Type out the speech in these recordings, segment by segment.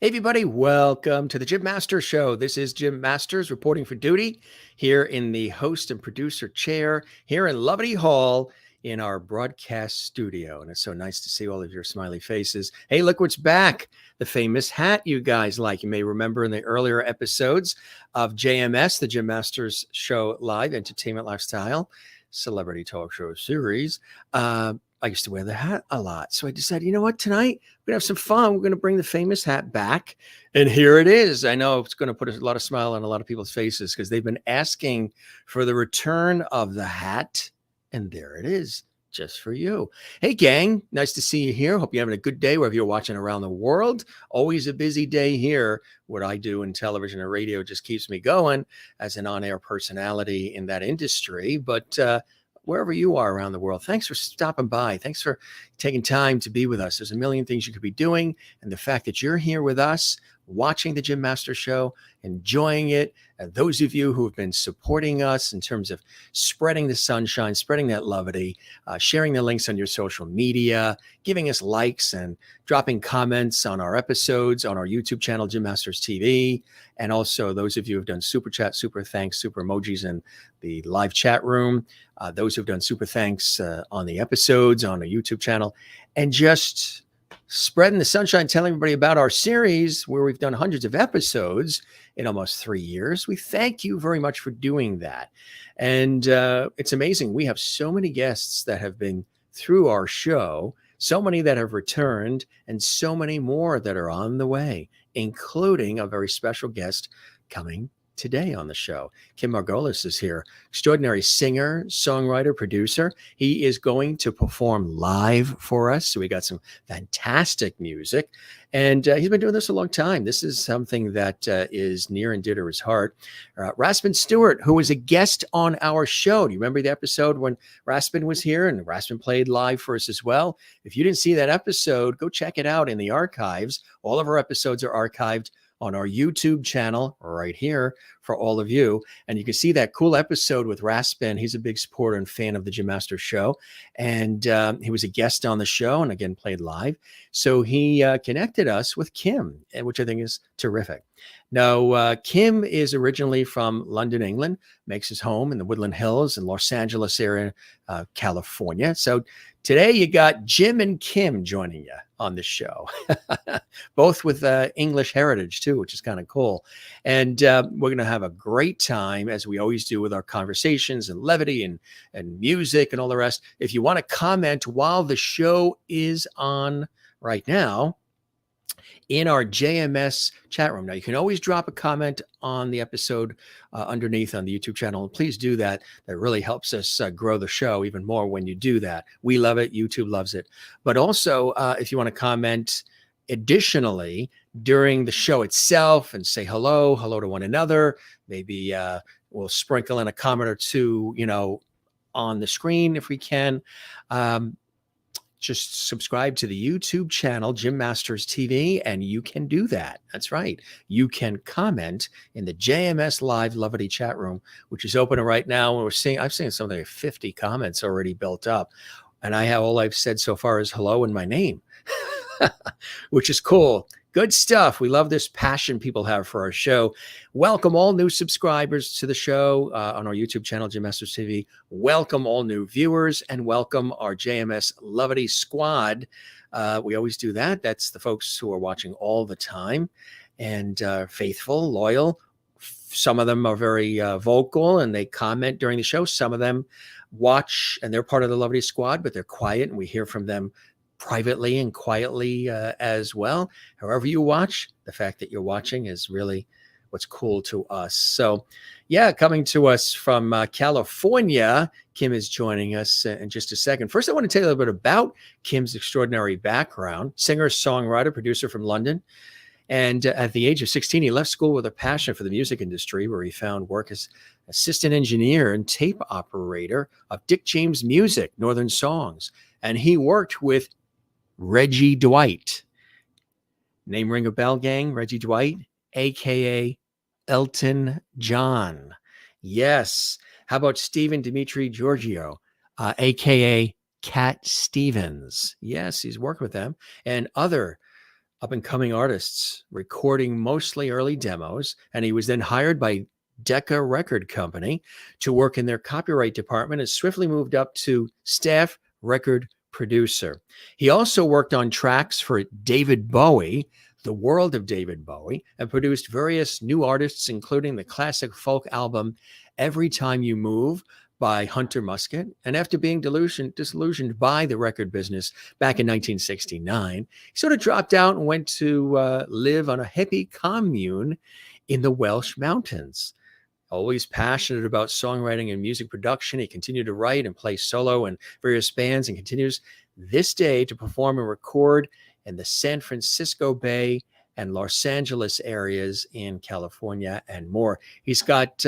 Hey everybody, welcome to the Jim Masters Show. This is Jim Masters reporting for duty here in the host and producer chair here in Lovely Hall in our broadcast studio. And it's so nice to see all of your smiley faces. Hey, look what's back. The famous hat you guys like. You may remember in the earlier episodes of JMS, the Jim Masters Show Live Entertainment Lifestyle Celebrity Talk Show Series. I used to wear the hat a lot. So I decided, you know what, tonight we're going to have some fun. We're going to bring the famous hat back. And here it is. I know it's going to put a lot of smile on a lot of people's faces because they've been asking for the return of the hat. And there it is, just for you. Hey, gang, nice to see you here. Hope you're having a good day wherever you're watching around the world. Always a busy day here. What I do in television and radio just keeps me going as an on-air personality in that industry. But wherever you are around the world, thanks for stopping by. Thanks for taking time to be with us. There's a million things you could be doing. And the fact that you're here with us, watching the Jim Masters Show, enjoying it, and those of you who have been supporting us in terms of spreading the sunshine, spreading that levity, sharing the links on your social media, giving us likes and dropping comments on our episodes, on our YouTube channel, Jim Masters TV, and also those of you who have done super chat, super thanks, super emojis in the live chat room, those who've done super thanks on the episodes, on the YouTube channel, and just spreading the sunshine, telling everybody about our series where we've done hundreds of episodes in almost 3 years. We thank you very much for doing that. And it's amazing. We have so many guests that have been through our show, so many that have returned, and so many more that are on the way, including a very special guest coming today on the show. Kim Margolis is here, extraordinary singer, songwriter, producer. He is going to perform live for us. So we got some fantastic music. And he's been doing this a long time. This is something that is near and dear to his heart. Raspin Stewart, who was a guest on our show. Do you remember the episode when Raspin was here and Raspin played live for us as well? If you didn't see that episode, go check it out in the archives. All of our episodes are archived on our YouTube channel right here for all of you. And you can see that cool episode with Raspin. He's a big supporter and fan of the Jim Masters Show. And he was a guest on the show and again played live. So he connected us with Kim, which I think is terrific. Now, Kim is originally from London, England, makes his home in the Woodland Hills in Los Angeles area, California. So today you got Jim and Kim joining you on the show, both with English heritage too, which is kind of cool. And we're going to have a great time, as we always do with our conversations and levity and music and all the rest. If you want to comment while the show is on right now, in our JMS chat room. Now, you can always drop a comment on the episode underneath on the YouTube channel. And please do that. That really helps us grow the show even more when you do that. We love it. YouTube loves it. But also, if you want to comment additionally during the show itself and say hello to one another, maybe we'll sprinkle in a comment or two, on the screen if we can. Just subscribe to the YouTube channel, Jim Masters TV, and you can do that. That's right. You can comment in the JMS Live Levity chat room, which is open right now. I've seen something like 50 comments already built up. And all I've said so far is hello and my name, which is cool. Good stuff. We love this passion people have for our show. Welcome all new subscribers to the show on our YouTube channel, Jim Masters TV. Welcome all new viewers and welcome our JMS Levity squad. We always do that. That's the folks who are watching all the time and faithful, loyal. Some of them are very vocal and they comment during the show. Some of them watch and they're part of the Levity squad, but they're quiet and we hear from them privately and quietly as well. However you watch, the fact that you're watching is really what's cool to us. So yeah, coming to us from California, Kim is joining us in just a second. First, I want to tell you a little bit about Kim's extraordinary background. Singer, songwriter, producer from London. And at the age of 16, he left school with a passion for the music industry, where he found work as assistant engineer and tape operator of Dick James Music, Northern Songs. And he worked with Reggie Dwight. Name ring a bell, gang? Reggie Dwight, a.k.a. Elton John. Yes. How about Stephen Dimitri Giorgio, a.k.a. Cat Stevens? Yes, he's worked with them. And other up and coming artists, recording mostly early demos. And he was then hired by Decca Record Company to work in their copyright department and swiftly moved up to staff record producer. He also worked on tracks for David Bowie, the World of David Bowie, and produced various new artists, including the classic folk album Everytime You Move by Hunter Muskett. And after being disillusioned by the record business back in 1969, he sort of dropped out and went to live on a hippie commune in the Welsh mountains. Always passionate about songwriting and music production, he continued to write and play solo in various bands and continues this day to perform and record in the San Francisco Bay and Los Angeles areas in California and more. He's got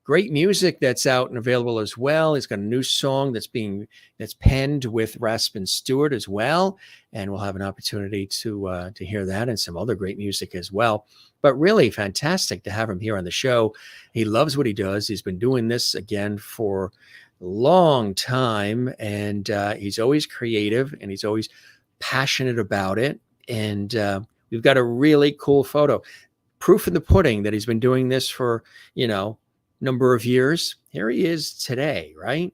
great music that's out and available as well. He's got a new song that's penned with Raspin Stewart as well, and we'll have an opportunity to hear that and some other great music as well. But really fantastic to have him here on the show. He loves what he does. He's been doing this again for a long time, and he's always creative and he's always passionate about it. And we've got a really cool photo. Proof in the pudding that he's been doing this for, number of years. Here he is today, right?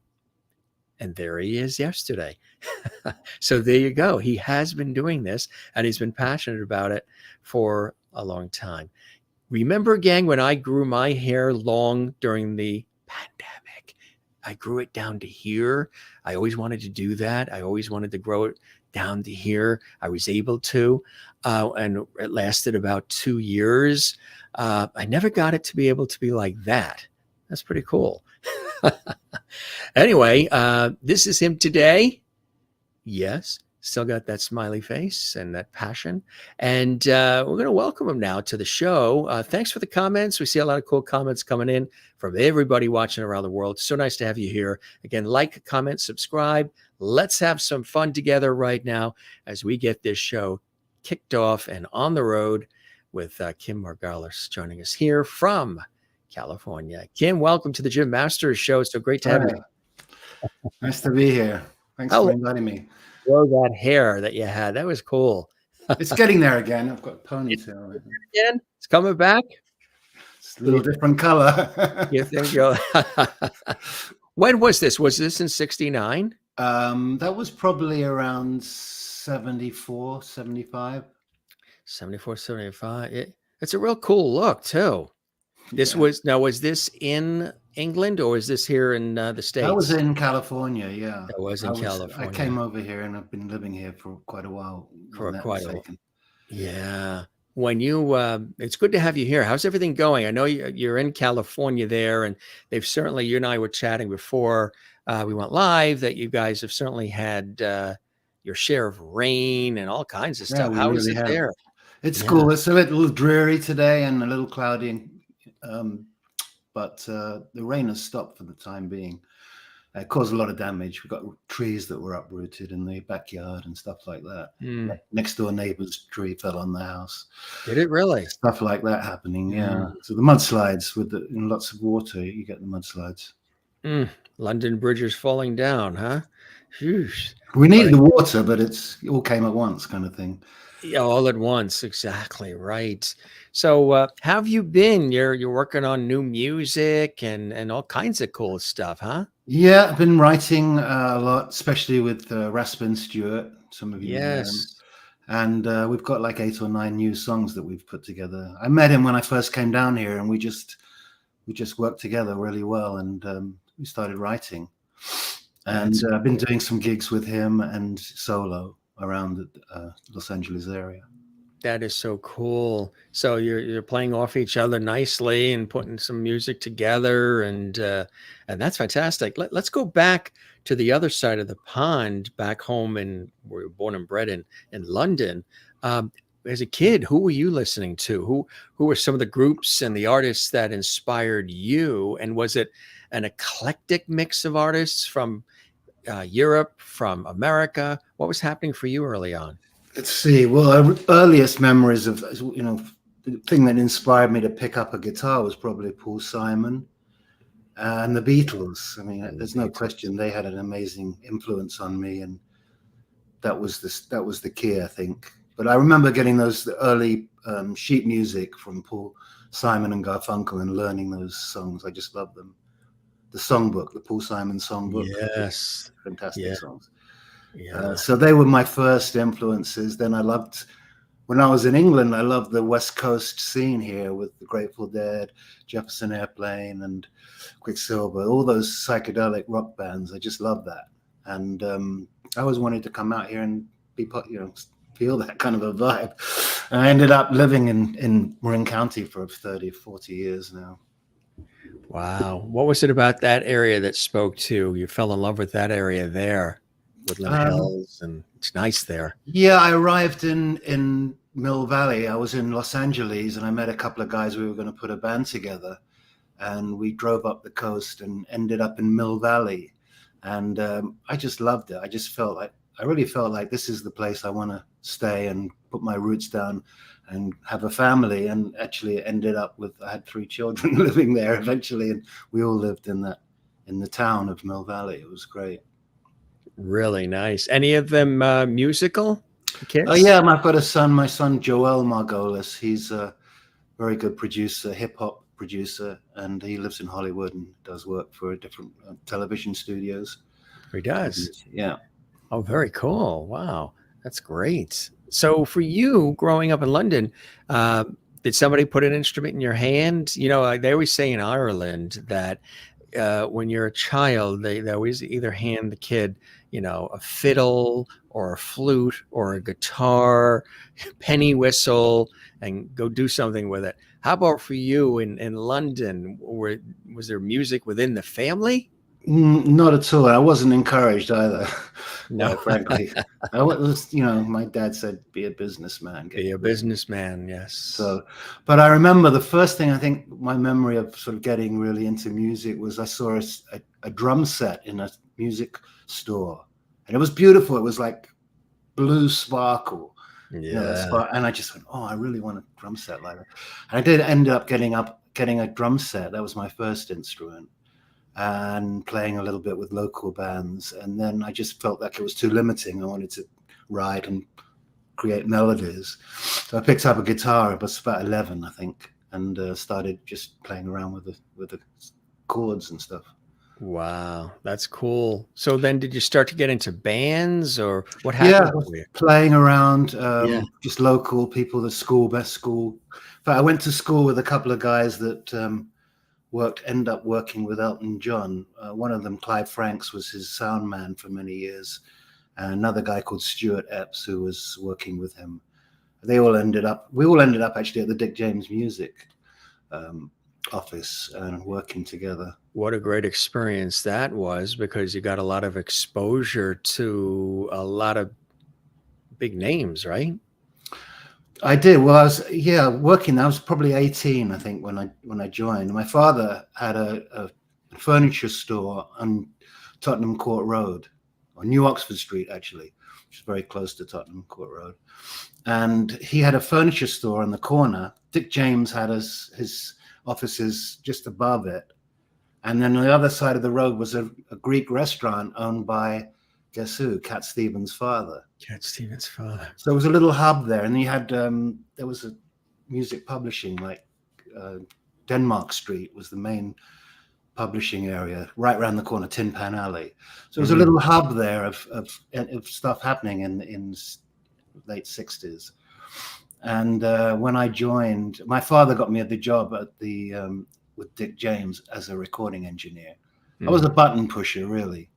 And there he is yesterday. So there you go. He has been doing this and he's been passionate about it for a long time. Remember, gang, when I grew my hair long during the pandemic, I grew it down to here. I always wanted to do that. I always wanted to grow it down to here. I was able to, and it lasted about 2 years. I never got it to be able to be like that. That's pretty cool. Anyway, this is him today. Yes, still got that smiley face and that passion. And we're going to welcome him now to the show. Thanks for the comments. We see a lot of cool comments coming in from everybody watching around the world. So nice to have you here. Again, like, comment, subscribe. Let's have some fun together right now as we get this show kicked off and on the road with Kim Margolis joining us here from California. Kim, welcome to the Jim Masters Show. So great to have you. Nice to be here. Thanks for inviting me. Grow that hair that you had. That was cool. It's getting there again. I've got a ponytail. Again? It's coming back? It's a little different color. You think you'll... When was this? Was this in 69? That was probably around 74, 75. 74, 75. It's a real cool look, too. Was this in England or is this here in the States? That was in California, yeah. That was in California. I came over here and I've been living here for quite a while. Yeah. When you, it's good to have you here. How's everything going? I know you're in California there, and they've certainly, you and I were chatting before we went live, that you guys have certainly had your share of rain and all kinds of stuff. How is it there? It's cool. It's a little dreary today and a little cloudy. But the rain has stopped for the time being. It caused a lot of damage. We've got trees that were uprooted in the backyard and stuff like that. Next door neighbor's tree fell on the house. Did it really? Stuff like that happening, yeah. So the mudslides with lots of water, you get the mudslides. London bridges falling down, huh? Jeez. We needed the water, but it all came at once kind of thing. Yeah, all at once. Exactly right. So how have you been? You're working on new music and all kinds of cool stuff, huh? Yeah, I've been writing a lot, especially with Raspin Stewart. Some of you know him. And we've got like 8 or 9 new songs that we've put together. I met him when I first came down here, and we just worked together really well, and we started writing. And I've been doing some gigs with him and solo around the Los Angeles area. That is so cool. So you're playing off each other nicely and putting some music together, and that's fantastic. Let's go back to the other side of the pond, back home where you were born and bred in London. As a kid, who were you listening to? Who were some of the groups and the artists that inspired you? And was it an eclectic mix of artists from Europe, from America? What was happening for you early on? Let's see. Well, our earliest memories of, the thing that inspired me to pick up a guitar was probably Paul Simon and the Beatles. I mean, there's no question they had an amazing influence on me, and that was the key, I think. But I remember getting the early sheet music from Paul Simon and Garfunkel and learning those songs. I just love them. The songbook, the Paul Simon songbook. Yes. Fantastic songs. Yeah. So they were my first influences. Then when I was in England, I loved the West Coast scene here with the Grateful Dead, Jefferson Airplane, and Quicksilver, all those psychedelic rock bands. I just loved that. And I always wanted to come out here and feel that kind of a vibe. And I ended up living in Marin County for 30, 40 years now. Wow. What was it about that area that spoke to you? Fell in love with that area there, Woodland Hills, and it's nice there. Yeah, I arrived in Mill Valley. I was in Los Angeles, and I met a couple of guys. We were going to put a band together, and we drove up the coast and ended up in Mill Valley. And I just loved it. I really felt like this is the place I want to stay and put my roots down and have a family. And actually it ended up I had 3 children living there eventually, and we all lived in the town of Mill Valley. It was great. Really nice. Any of them musical kids? Oh yeah, I've got my son Joel Margolis. He's a very good producer, hip hop producer, and he lives in Hollywood and does work for different television studios. He does. Yeah. Oh, very cool. Wow, that's great. So for you, growing up in London, did somebody put an instrument in your hand? You know, they always say in Ireland that when you're a child, they always either hand the kid, a fiddle or a flute or a guitar, penny whistle, and go do something with it. How about for you in London? Was there music within the family? Not at all. I wasn't encouraged either. No, frankly, I was. My dad said, "Be a businessman." Be a businessman. Yes. So, but I remember the first thing. I think my memory of sort of getting really into music was I saw a drum set in a music store, and it was beautiful. It was like blue sparkle. Yeah. And I just went, "Oh, I really want a drum set like that." And I did end up getting a drum set. That was my first instrument. And playing a little bit with local bands, and then I just felt like it was too limiting. I wanted to write and create melodies, so I picked up a guitar. I was about 11, I think, and started just playing around with the chords and stuff. Wow, that's cool. So then, did you start to get into bands, or what happened? Yeah, playing around, just local people. Best school. But I went to school with a couple of guys that ended up working with Elton John. One of them, Clive Franks, was his sound man for many years. And another guy called Stuart Epps, who was working with him. We all ended up actually at the Dick James Music office and working together. What a great experience that was, because you got a lot of exposure to a lot of big names, right? I did. Well, I was working. I was probably 18, I think, when I joined. My father had a furniture store on Tottenham Court Road, or New Oxford Street, actually, which is very close to Tottenham Court Road. And he had a furniture store on the corner. Dick James had his offices just above it, and then on the other side of the road was a Greek restaurant owned by, guess who? Cat Stevens' father. Cat Stevens' father. So it was a little hub there, and you had there was a music publishing, like Denmark Street was the main publishing area, right around the corner, Tin Pan Alley. So it was a little hub there of stuff happening in late 60s. And when I joined, my father got me the job at with Dick James as a recording engineer. I was a button pusher, really.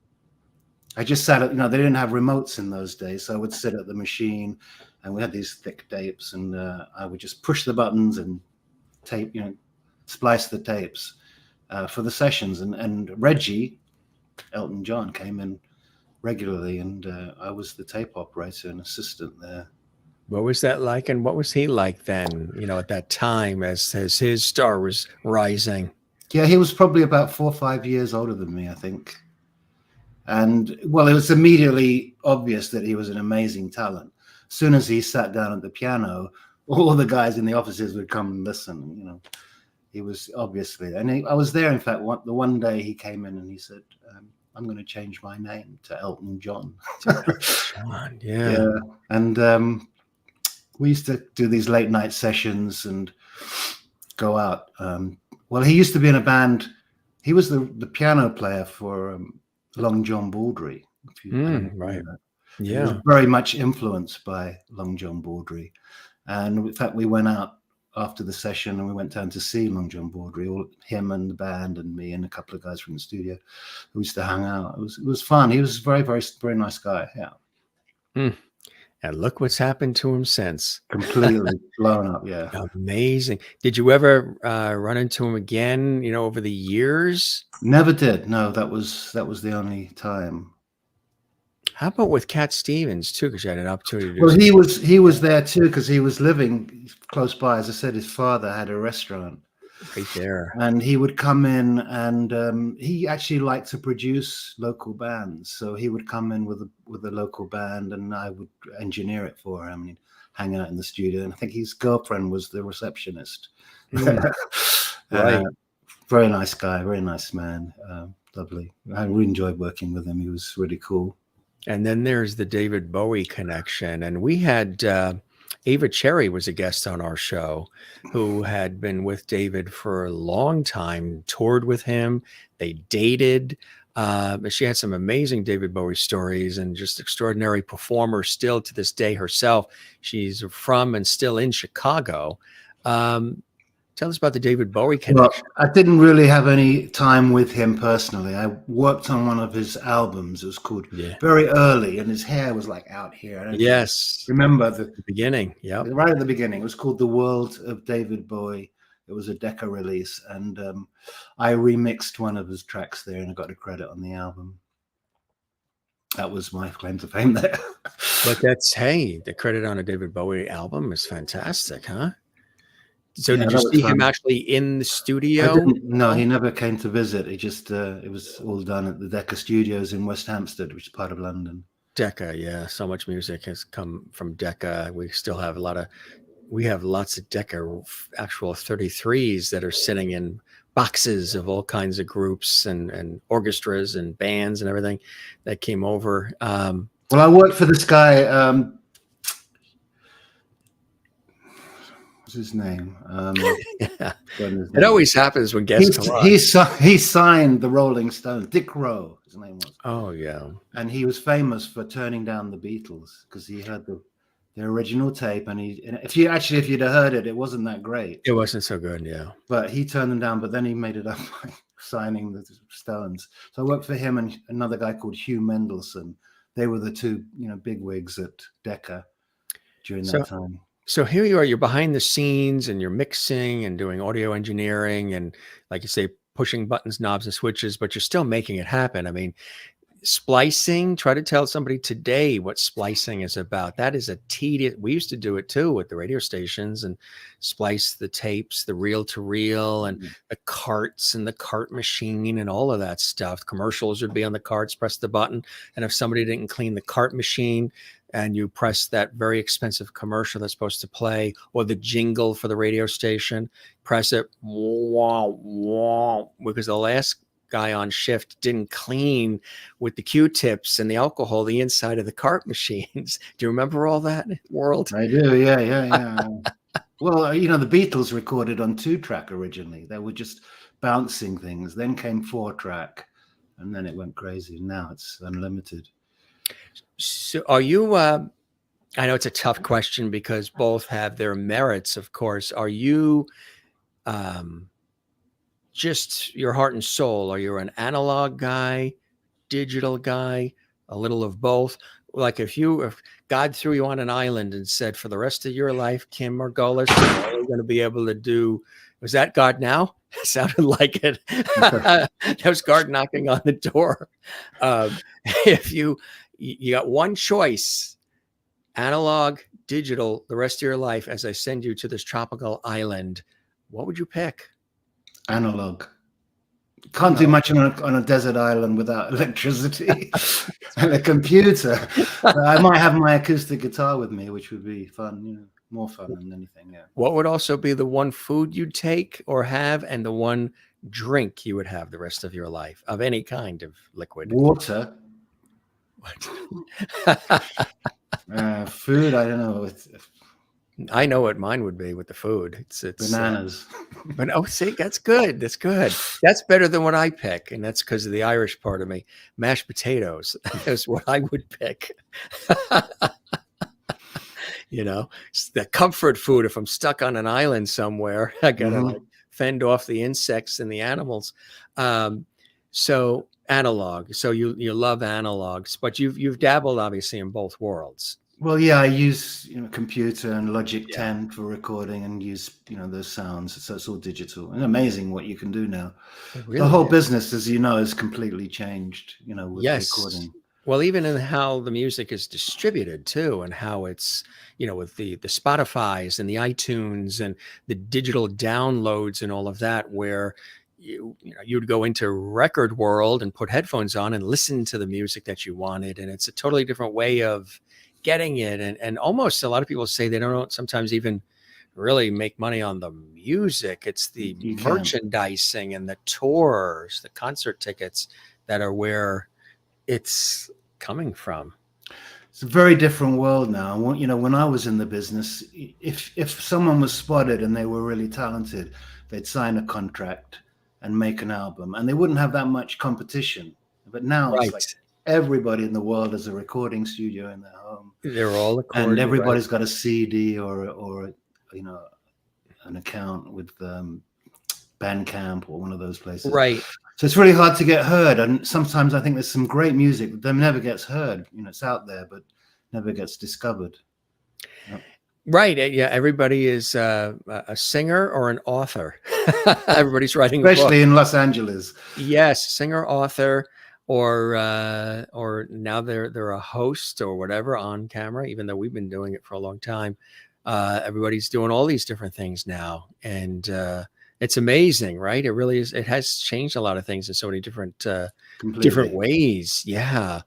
I just sat at, they didn't have remotes in those days, so I would sit at the machine, and we had these thick tapes, and I would just push the buttons and tape, splice the tapes for the sessions. And Reggie, Elton John, came in regularly, and I was the tape operator and assistant there. What was that like, and what was he like then, at that time as his star was rising? Yeah, he was probably about 4 or 5 years older than me, I think. And, well, it was immediately obvious that he was an amazing talent. As soon as he sat down at the piano, all the guys in the offices would come and listen. He was obviously, and I was there, in fact, the one day he came in and he said, I'm going to change my name to Elton John. John, yeah. And we used to do these late night sessions and go out. Well, he used to be in a band. He was the piano player for Long John Baldry. Right. Yeah. He was very much influenced by Long John Baldry. And in fact, we went out after the session and we went down to see Long John Baldry, him and the band and me and a couple of guys from the studio. We used to hang out. It was fun. He was a very, very, very nice guy. Yeah. And look what's happened to him since. Completely blown up. Yeah. Amazing. Did you ever run into him again, over the years? Never did. No, that was the only time. How about with Cat Stevens too? Because you had an opportunity to do Well, he was there too because he was living close by. As I said, his father had a restaurant right there, and he would come in, and he actually liked to produce local bands. So he would come in with a local band, and I would engineer it for him. And he'd hang out in the studio, and I think his girlfriend was the receptionist. Right. Very nice guy, very nice man, lovely. I really enjoyed working with him. He was really cool. And then there's the David Bowie connection. And we had Ava Cherry was a guest on our show who had been with David for a long time, toured with him. They dated. She had some amazing David Bowie stories and just extraordinary performer still to this day herself. She's from and still in Chicago. Tell us about the David Bowie connection. Well, I didn't really have any time with him personally. I worked on one of his albums. It was called Very Early, and his hair was like out here. Yes. Remember the beginning. Yeah. Right at the beginning. It was called The World of David Bowie. It was a Decca release, and I remixed one of his tracks there, and I got a credit on the album. That was my claim to fame there. But the credit on a David Bowie album is fantastic, huh? So did you see him actually in the studio? No, he never came to visit. He just, it was all done at the Decca Studios in West Hampstead, which is part of London. Decca, yeah. So much music has come from Decca. We still have lots of Decca actual 33s that are sitting in boxes of all kinds of groups and orchestras and bands and everything that came over. Well, I worked for this guy, what's his name? It always happens when guests come on. He signed the Rolling Stones. Dick Rowe, his name was. Oh yeah. And he was famous for turning down the Beatles because he heard the original tape, and if you'd have heard it, it wasn't that great. It wasn't so good, yeah. But he turned them down. But then he made it up by signing the Stones. So I worked for him and another guy called Hugh Mendelson. They were the two, bigwigs at Decca during that time. So here you are, you're behind the scenes and you're mixing and doing audio engineering and, like you say, pushing buttons, knobs, and switches, but you're still making it happen. I mean, splicing, try to tell somebody today what splicing is about. That is a tedious, we used to do it too at the radio stations and splice the tapes, the reel to reel and the carts and the cart machine and all of that stuff. Commercials would be on the carts, press the button. And if somebody didn't clean the cart machine, and you press that very expensive commercial that's supposed to play, or the jingle for the radio station, press it, because the last guy on shift didn't clean with the Q-tips and the alcohol the inside of the cart machines. Do you remember all that world? I do, yeah. Well, the Beatles recorded on 2-track originally. They were just bouncing things. Then came 4-track, and then it went crazy. Now it's unlimited. So are you, I know it's a tough question because both have their merits, of course. Are you just your heart and soul? Are you an analog guy, digital guy, a little of both? Like if God threw you on an island and said, for the rest of your life, Kim Margolis, you're only going to be able to do, was that God now? It sounded like it. That was God knocking on the door. If you got one choice, analog, digital, the rest of your life, as I send you to this tropical island, what would you pick? Analog. Can't do much on a desert island without electricity and a computer. I might have my acoustic guitar with me, which would be fun, more fun than anything. Yeah. What would also be the one food you'd take or have, and the one drink you would have the rest of your life of any kind of liquid? Water. Food, I don't know. I know what mine would be with the food. It's Bananas. but oh, see, that's good. That's good. That's better than what I pick, and that's because of the Irish part of me. Mashed potatoes is what I would pick. It's the comfort food. If I'm stuck on an island somewhere, I gotta like fend off the insects and the animals. So analog. So you love analogs, but you've dabbled obviously in both worlds. Well, yeah, I use computer and Logic 10 for recording, and use those sounds. So it's all digital, and amazing what you can do now. Really the whole business, as you know, has completely changed. With recording. Well, even in how the music is distributed too, and how it's with the Spotify's and the iTunes and the digital downloads and all of that, where you'd go into record world and put headphones on and listen to the music that you wanted, and it's a totally different way of getting it, and almost a lot of people say they don't sometimes even really make money on the music. It's the merchandising and the tours, the concert tickets that are where it's coming from. It's a very different world now. When I was in the business, if someone was spotted and they were really talented, they'd sign a contract and make an album, and they wouldn't have that much competition. But now it's like everybody in the world has a recording studio in their home. They're all recording, and everybody's got a CD or an account with Bandcamp or one of those places. Right. So it's really hard to get heard, and sometimes I think there's some great music that never gets heard. It's out there, but never gets discovered. Yep. Right. Yeah. Everybody is a singer or an author. Everybody's writing, especially in Los Angeles. Yes, singer, author, or now they're a host or whatever on camera. Even though we've been doing it for a long time, everybody's doing all these different things now, and it's amazing, right? It really is. It has changed a lot of things in so many different ways. Yeah.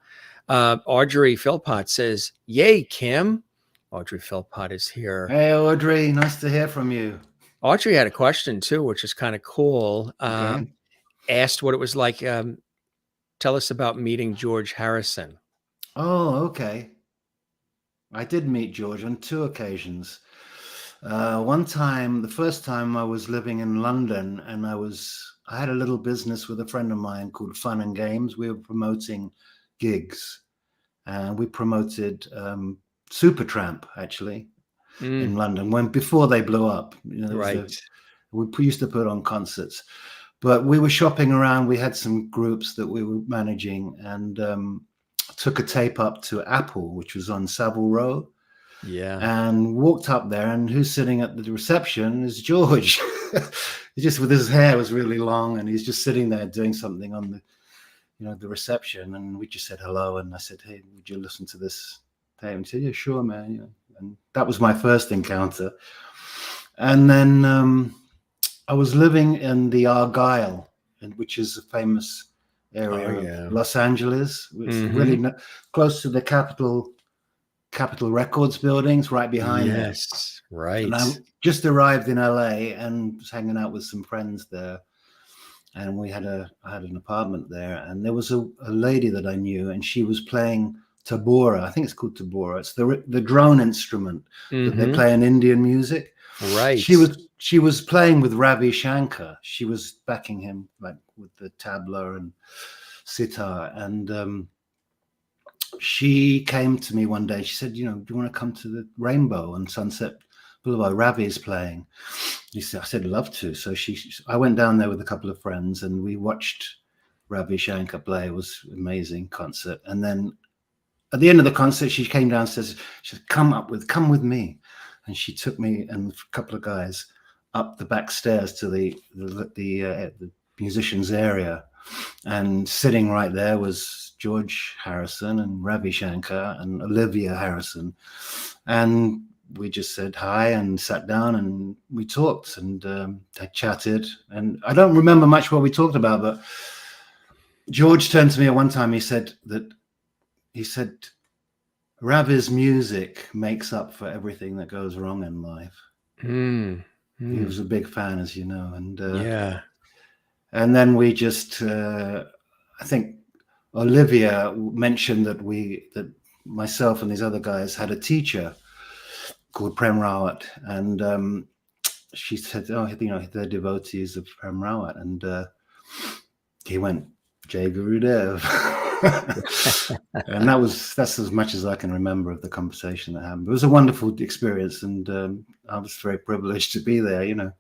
Audrey Philpott says, "Yay, Kim." Audrey Philpott is here. Hey, Audrey, nice to hear from you. Audrey had a question too, which is kind of cool. Asked what it was like. Tell us about meeting George Harrison. Oh, okay. I did meet George on 2 occasions. One time, the first time I was living in London, and I had a little business with a friend of mine called Fun and Games. We were promoting gigs, and we promoted Supertramp actually in London before they blew up. We used to put on concerts, but we were shopping around. We had some groups that we were managing, and took a tape up to Apple, which was on Savile Row. Yeah. And walked up there, and who's sitting at the reception is George. He just, with his hair was really long, and he's just sitting there doing something on the reception. And we just said hello, and I said, "Hey, would you listen to this tape?" And he said, "Yeah, sure, man." And that was my first encounter. And then I was living in the Argyle, which is a famous area of Los Angeles. It's really close to the Capitol Records buildings, right behind it. Yes, right. And I just arrived in LA and was hanging out with some friends there, and I had an apartment there, and there was a lady that I knew, and she was playing tabora. I think it's called tabora. It's the drone instrument that they play in Indian music. Right. She was playing with Ravi Shankar. She was backing him like with the tabla and sitar, and she came to me one day. She said, "Do you want to come to the Rainbow on Sunset Boulevard? Ravi's playing." I said, "I'd love to." So I went down there with a couple of friends, and we watched Ravi Shankar play. It was an amazing concert. And then at the end of the concert, she came downstairs. She said, come with me." And she took me and a couple of guys up the back stairs to the musicians area. And sitting right there was George Harrison and Ravi Shankar and Olivia Harrison. And we just said hi and sat down, and we talked, and I chatted. And I don't remember much what we talked about, but George turned to me at one time. He said, "Ravi's music makes up for everything that goes wrong in life." He was a big fan, as you know. And and then we just, I think Olivia mentioned that myself and these other guys had a teacher called Prem Rawat, and she said, "Oh, they're devotees of Prem Rawat," and he went, "Jai Gurudev." And that's as much as I can remember of the conversation that happened. It was a wonderful experience, and I was very privileged to be there.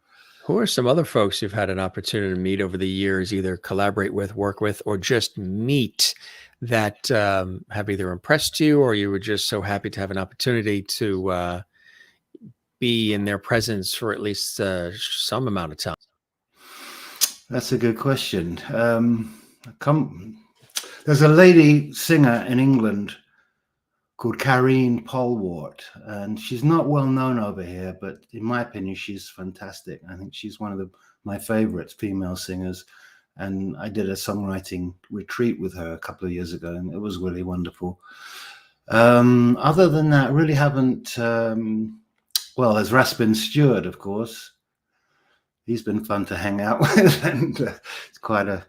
Who are some other folks you've had an opportunity to meet over the years, either collaborate with, work with, or just meet, that have either impressed you, or you were just so happy to have an opportunity to be in their presence for at least some amount of time? That's a good question. There's a lady singer in England called Karine Polwart, and she's not well known over here, but in my opinion, she's fantastic. I think she's one of my favorites, female singers. And I did a songwriting retreat with her a couple of years ago, and it was really wonderful. Other than that, really haven't. Well, there's Raspin Stewart, of course. He's been fun to hang out with, and it's quite a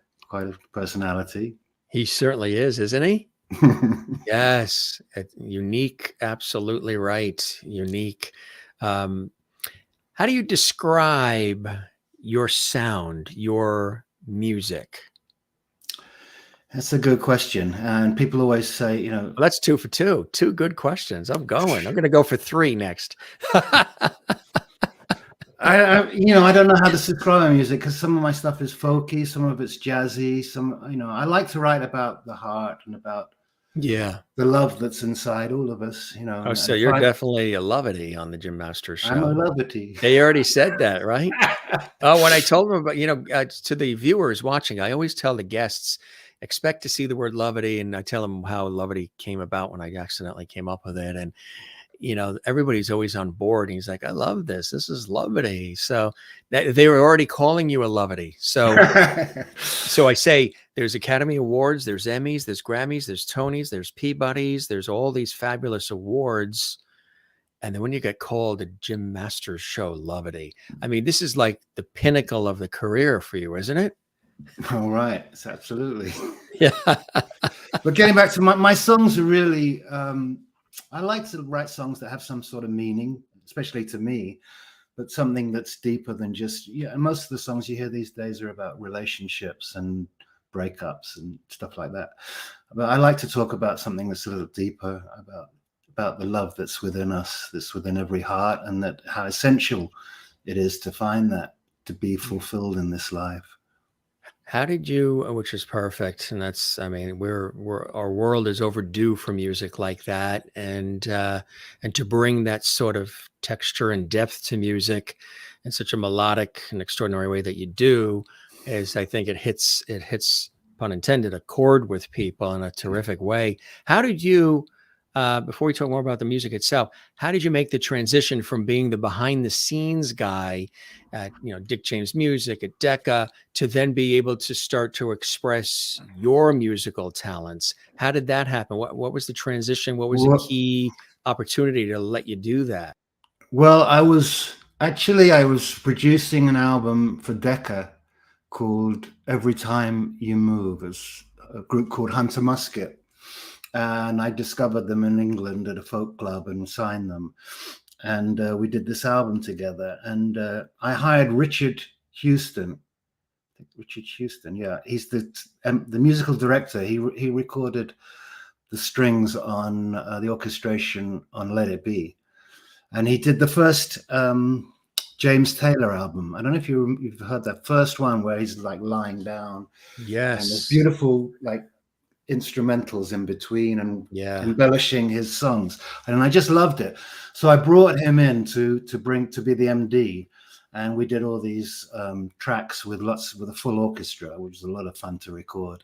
personality. He certainly is, isn't he? Yes, unique. Absolutely right. Unique. How do you describe your sound, your music? That's a good question, and people always say, well, that's 2 for 2. 2 good questions. I'm going to go for 3 next. I don't know how to describe my music, because some of my stuff is folky, some of it's jazzy. I like to write about the heart and about the love that's inside all of us. Oh, so you're definitely a lovety on the Jim Masters Show. I'm a lovety. They already said that, right? Oh, when I told them about, to the viewers watching, I always tell the guests, expect to see the word lovety, and I tell them how lovety came about when I accidentally came up with it, and everybody's always on board. And he's like, I love this. This is lovety. So they were already calling you a lovety. So, so I say there's Academy Awards, there's Emmys, there's Grammys, there's Tonys, there's Peabodys, there's all these fabulous awards. And then when you get called a Jim Masters Show lovety, I mean, this is like the pinnacle of the career for you, isn't it? All right. It's absolutely. Yeah. But getting back to my songs are really, I like to write songs that have some sort of meaning, especially to me, but something that's deeper than just, and most of the songs you hear these days are about relationships and breakups and stuff like that. But I like to talk about something that's a little deeper, about the love that's within us, that's within every heart, and that how essential it is to find that, to be fulfilled in this life. How did you, which is perfect, and that's, I mean, our world is overdue for music like that, and to bring that sort of texture and depth to music in such a melodic and extraordinary way that you do, is, I think it hits, pun intended, a chord with people in a terrific way. How did you, before we talk more about the music itself, how did you make the transition from being the behind the scenes guy at, Dick James Music, at Decca, to then be able to start to express your musical talents? How did that happen? What was the transition? What was the key opportunity to let you do that? Well, I was producing an album for Decca called Everytime You Move. It's a group called Hunter Muskett. And I discovered them in England at a folk club and signed them. And we did this album together. And I hired Richard Houston. Yeah. He's the musical director. He recorded the strings on the orchestration on Let It Be. And he did the first James Taylor album. I don't know if you've heard that first one where he's like lying down. Yes. And there's beautiful like instrumentals in between and embellishing his songs, and I just loved it. So I brought him in to be the MD, and we did all these tracks with a full orchestra, which was a lot of fun to record.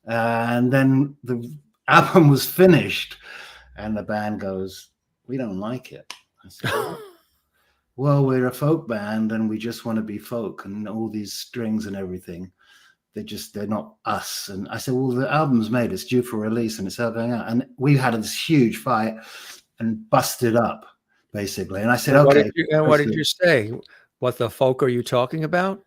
And then the album was finished, and the band goes, "We don't like it." I said, "Well, we're a folk band, and we just want to be folk, and all these strings and everything. They're not us." And I said, "Well, the album's made, it's due for release, and it's out going out." And we had this huge fight and busted up, basically. And I said, "Okay." What did you say? What the folk are you talking about?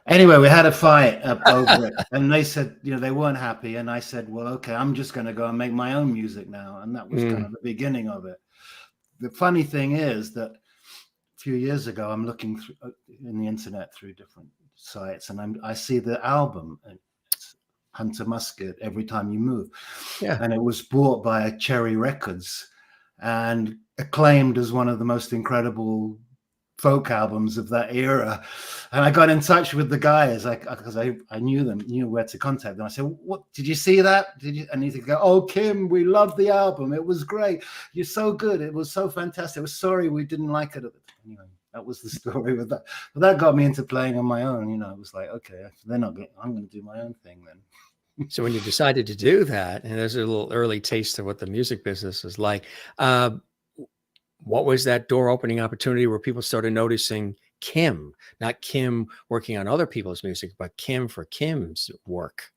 Anyway, we had a fight over it, and they said, they weren't happy, and I said, well, okay, I'm just going to go and make my own music now, and that was kind of the beginning of it. The funny thing is that a few years ago, I'm looking in the internet through different sites, and I see the album, it's Hunter Muskett, Everytime You Move, and it was bought by Cherry Records and acclaimed as one of the most incredible folk albums of that era. And I got in touch with the guys because I knew where to contact them. I said, what, did you see that? And he go, oh, Kim, we loved the album. It was great. You're so good. It was so fantastic. We're sorry we didn't like it. Anyway, that was the story with that. But that got me into playing on my own. It was like, okay, I'm going to do my own thing then. So when you decided to do that, and there's a little early taste of what the music business is like, what was that door opening opportunity where people started noticing Kim, not Kim working on other people's music, but Kim for Kim's work?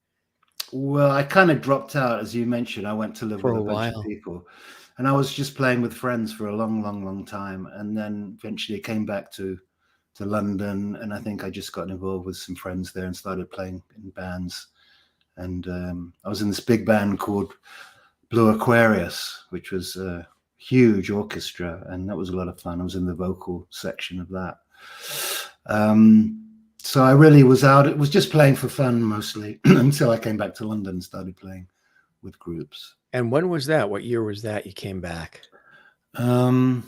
Well, I kind of dropped out, as you mentioned. I went to live with a bunch of people, and I was just playing with friends for a long time. And then eventually came back to London, and I think I just got involved with some friends there and started playing in bands. And I was in this big band called Blue Aquarius, which was huge orchestra, and that was a lot of fun. I was in the vocal section of that. So I really was out. It was just playing for fun mostly until I came back to London and started playing with groups. And when was that? What year was that you came back? Boy,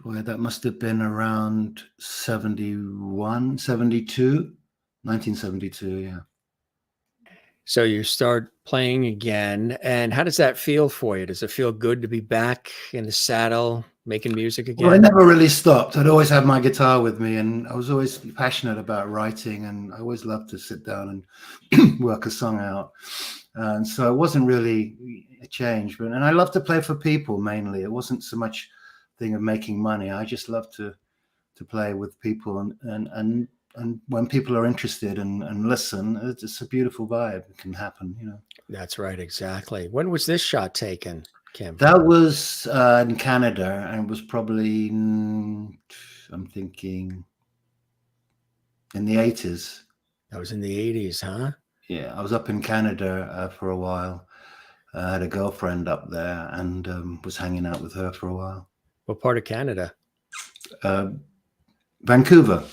that must have been around 71, 72, 1972, yeah. So you start playing again, and how does that feel for you? Does it feel good to be back in the saddle, making music again? Well, I never really stopped. I'd always had my guitar with me, and I was always passionate about writing, and I always loved to sit down and work a song out. And so it wasn't really a change, and I love to play for people mainly. It wasn't so much a thing of making money. I just love to play with people, and when people are interested and listen, it's a beautiful vibe. It can happen, That's right, exactly. When was this shot taken, Kim? That was in Canada, and it was probably, I'm thinking, in the 80s. That was in the 80s, huh? Yeah, I was up in Canada for a while. I had a girlfriend up there and was hanging out with her for a while. What part of Canada? Vancouver.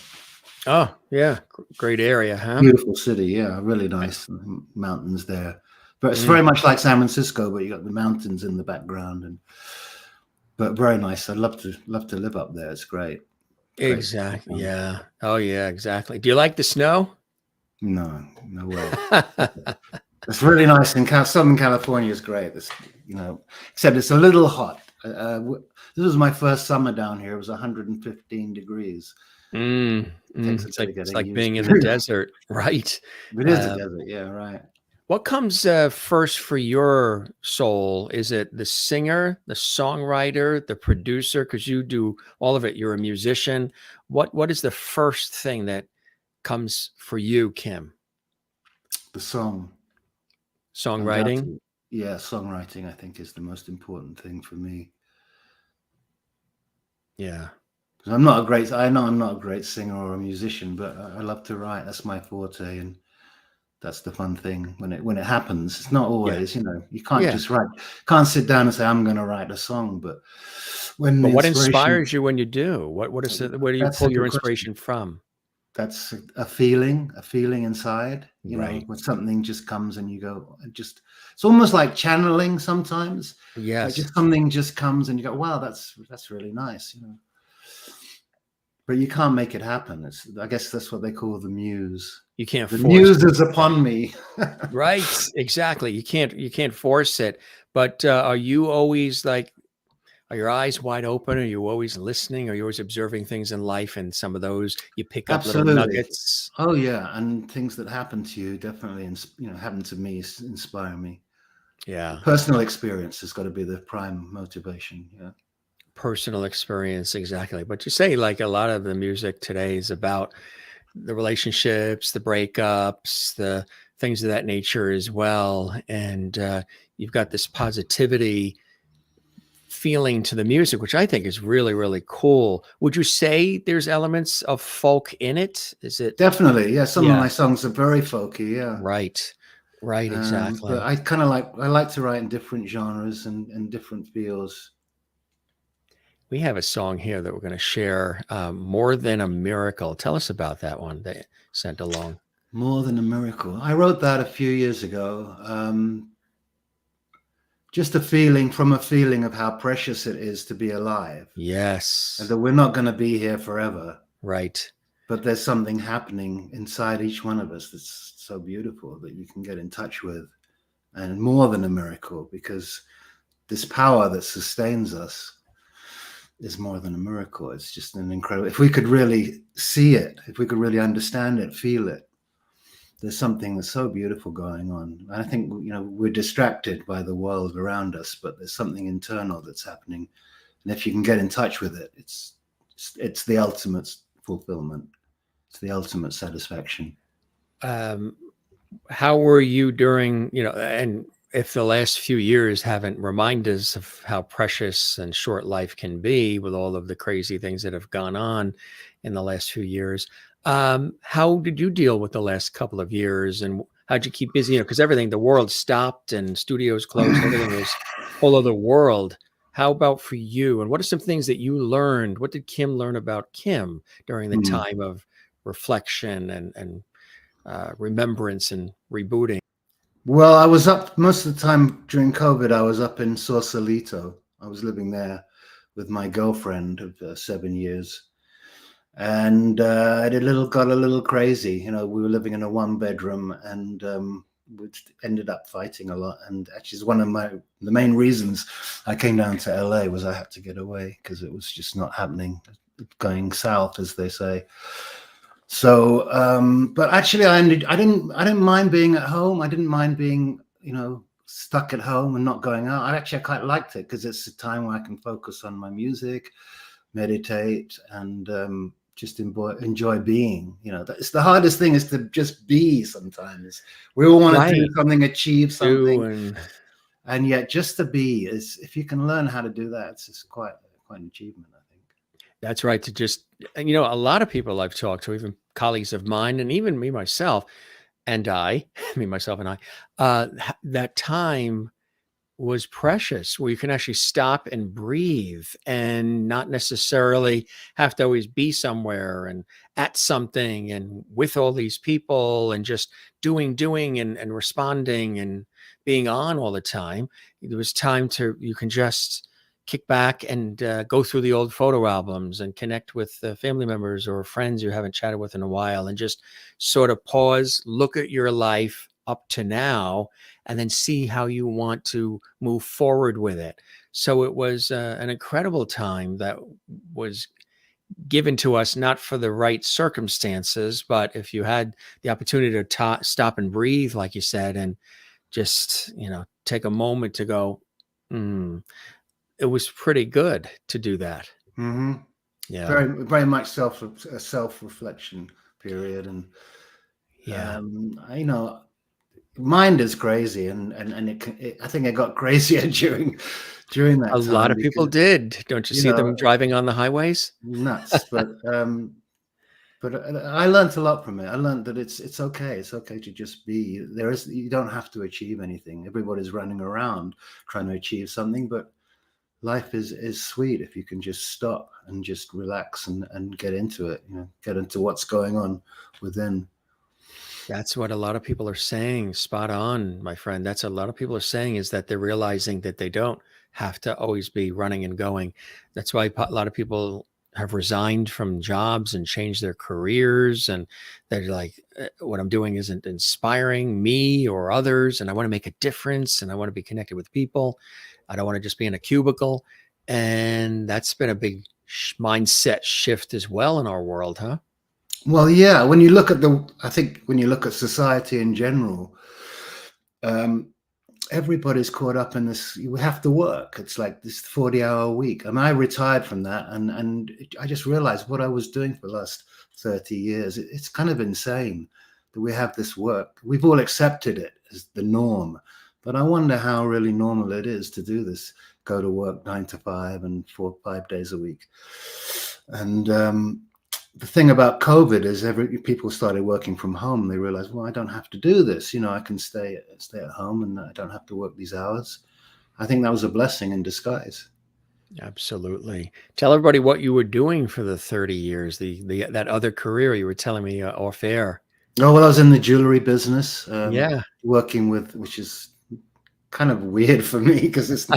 Oh, yeah. Great area, huh? Beautiful city, yeah. Really nice mountains there. But it's very much like San Francisco, but you got the mountains in the background, but very nice. I'd love to live up there. It's great. Exactly. Yeah. Oh, yeah, exactly. Do you like the snow? No way. It's really nice in Southern California. Is great. It's, except it's a little hot. This was my first summer down here. It was 115 degrees. It's like being in the desert, right? It is a desert, yeah, right. What comes first for your soul? Is it the singer, the songwriter, the producer? Because you do all of it. You're a musician. What is the first thing that comes for you, Kim? The songwriting. Yeah, songwriting, I think, is the most important thing for me. Yeah. I know I'm not a great singer or a musician, but I love to write. That's my forte, and that's the fun thing when it happens. It's not always, you can't just write. Can't sit down and say I'm going to write a song, but what inspires you when you do? Where do you pull your inspiration from? That's a feeling inside. Right. When something just comes and you go, it's almost like channeling sometimes. Yes. Like just something just comes and you go, wow, that's really nice. But you can't make it happen. I guess that's what they call the muse. You can't. The muse is upon me. Right. Exactly. You can't force it. But are you always are your eyes wide open? Are you always listening? Are you always observing things in life? And some of those you pick up little nuggets. Oh yeah, and things that happen to you definitely, happen to me, inspire me. Yeah. Personal experience has got to be the prime motivation. Yeah. Personal experience, exactly. But you say like a lot of the music today is about the relationships, the breakups, the things of that nature as well. And you've got this positivity feeling to the music, which I think is really, really cool. Would you say there's elements of folk in it? Is it? Definitely, yeah. Some of Yeah. my songs are very folky, yeah. Right. Right. But Exactly. I like to write in different genres and different feels. We have a song here that we're going to share, More Than a Miracle. Tell us about that one they sent along. More Than a Miracle. I wrote that a few years ago. Just a feeling of how precious it is to be alive. Yes. And that we're not going to be here forever. Right. But there's something happening inside each one of us that's so beautiful that you can get in touch with. And more than a miracle, because this power that sustains us is more than a miracle. It's just an incredible, if we could really see it, if we could really understand it, feel it, there's something that's so beautiful going on. And I think, we're distracted by the world around us, but there's something internal that's happening. And if you can get in touch with it, it's the ultimate fulfillment. It's the ultimate satisfaction. How were you during, and if the last few years haven't reminded us of how precious and short life can be with all of the crazy things that have gone on in the last few years, how did you deal with the last couple of years, and how'd you keep busy? Because the world stopped and studios closed, everything was whole other world. How about for you? And what are some things that you learned? What did Kim learn about Kim during the time of reflection and remembrance and rebooting? Well, I was up most of the time during COVID. I was up in Sausalito. I was living there with my girlfriend of 7 years, and it got a little crazy. We were living in a 1-bedroom, and we ended up fighting a lot. And actually, it's one of the main reasons I came down to LA was I had to get away because it was just not happening, going south, as they say. So, but actually, I didn't mind being at home. I didn't mind being, stuck at home and not going out. I quite liked it because it's a time where I can focus on my music, meditate, and just enjoy being. That's the hardest thing, is to just be. Sometimes we all want to do something, achieve something, and yet just to be is, if you can learn how to do that, it's just quite an achievement, I think. That's right. To just, a lot of people I've talked to, even colleagues of mine, and even me, myself, and me, myself, and I, that time was precious, where you can actually stop and breathe and not necessarily have to always be somewhere and at something and with all these people and just doing and responding and being on all the time. There was time you can just kick back and go through the old photo albums and connect with family members or friends you haven't chatted with in a while, and just sort of pause, look at your life up to now, and then see how you want to move forward with it. So it was an incredible time that was given to us, not for the right circumstances, but if you had the opportunity to stop and breathe, like you said, and just, take a moment to go, it was pretty good to do that. Mm-hmm. Yeah. Very, very much self-reflection period. And yeah, mind is crazy, and I think it got crazier during that a time. lot of people did. Don't you see them driving on the highways? Nuts. But I learned a lot from it. I learned that it's okay. It's okay to just be. You don't have to achieve anything. Everybody's running around trying to achieve something, but life is sweet if you can just stop and just relax and get into it. Get into what's going on within. That's what a lot of people are saying. Spot on, my friend. That's a lot of people are saying, is that they're realizing that they don't have to always be running and going. That's why a lot of people have resigned from jobs and changed their careers. And they're like, what I'm doing isn't inspiring me or others. And I want to make a difference. And I want to be connected with people. I don't want to just be in a cubicle. And that's been a big mindset shift as well in our world, huh? Well, yeah. When you look at society in general, everybody's caught up in this. You have to work. It's like this 40-hour week. I retired from that, and I just realized what I was doing for the last 30 years. It's kind of insane that we have this work. We've all accepted it as the norm, But I wonder how really normal it is to do this, go to work 9 to 5 and 5 days a week. And the thing about COVID is people started working from home. They realized, well, I don't have to do this. You know, I can stay at home and I don't have to work these hours. I think that was a blessing in disguise. Absolutely. Tell everybody what you were doing for the 30 years, that other career you were telling me off air. Oh, well, I was in the jewelry business, working with, which is kind of weird for me because it's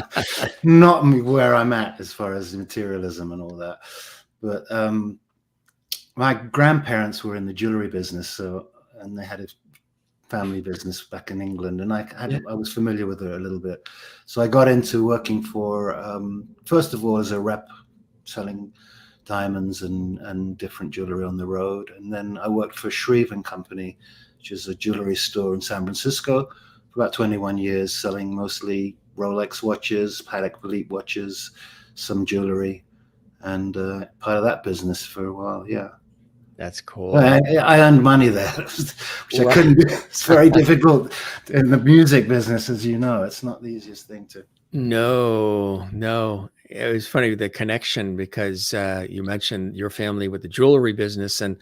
not where I'm at as far as materialism and all that. But my grandparents were in the jewelry business, and they had a family business back in England, and I was familiar with it a little bit. So I got into working for, first of all, as a rep, selling diamonds and different jewelry on the road. And then I worked for Shreve & Company, which is a jewelry store in San Francisco, for about 21 years, selling mostly Rolex watches, Patek Philippe watches, some jewelry, and part of that business for a while, yeah. That's cool. I earned money there, which I couldn't do. It's very difficult in the music business, as you know. It's not the easiest thing to. No. It was funny, the connection, because you mentioned your family with the jewelry business, and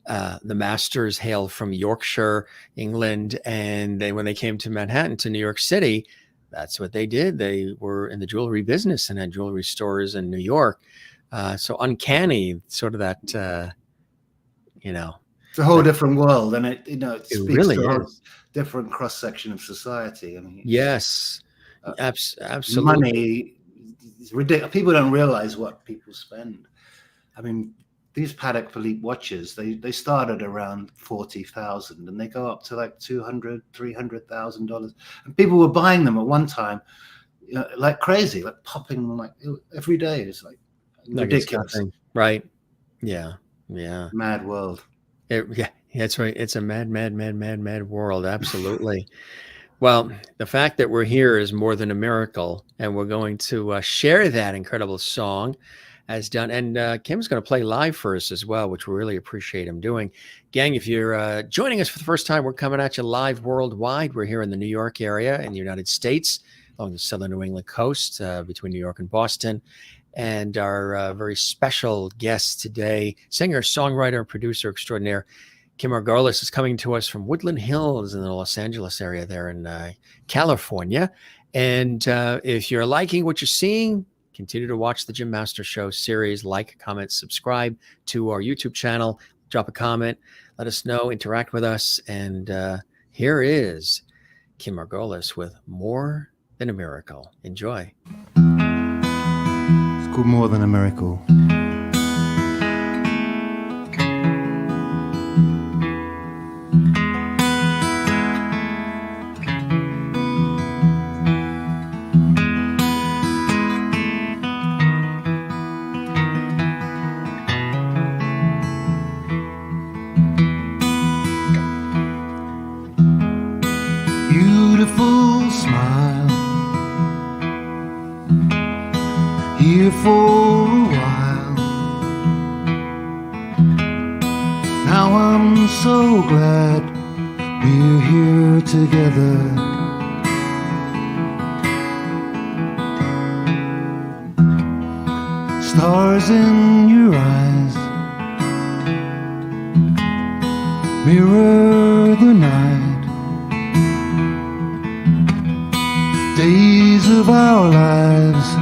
the Masters hail from Yorkshire, England. And when they came to Manhattan, to New York City, that's what they did. They were in the jewelry business and had jewelry stores in New York. So uncanny, sort of that, it's a whole different world, and it speaks really to a different cross section of society. I mean, yes, absolutely. Money is ridiculous. People don't realize what people spend. I mean, these Patek Philippe watches, they started around 40,000, and they go up to like $200,000, $300,000, and people were buying them at one time, like crazy, like popping them like every day. It's like ridiculous, right? Yeah. Mad world. Yeah, that's right. It's a mad world. Absolutely. Well, the fact that we're here is more than a miracle, and we're going to share that incredible song as done. And Kim's going to play live for us as well, which we really appreciate him doing. Gang, if you're joining us for the first time, we're coming at you live worldwide. We're here in the New York area in the United States, along the southern New England coast, between New York and Boston. And our very special guest today, singer, songwriter, and producer extraordinaire, Kim Margolis, is coming to us from Woodland Hills in the Los Angeles area there in California. And if you're liking what you're seeing, continue to watch the Jim Master Show series. Like, comment, subscribe to our YouTube channel. Drop a comment. Let us know. Interact with us. And here is Kim Margolis with More Than a Miracle. Enjoy. It's called More Than a Miracle. Beautiful smile, here for a while. Now I'm so glad we're here together. Stars in your eyes mirror the night. Days of our lives,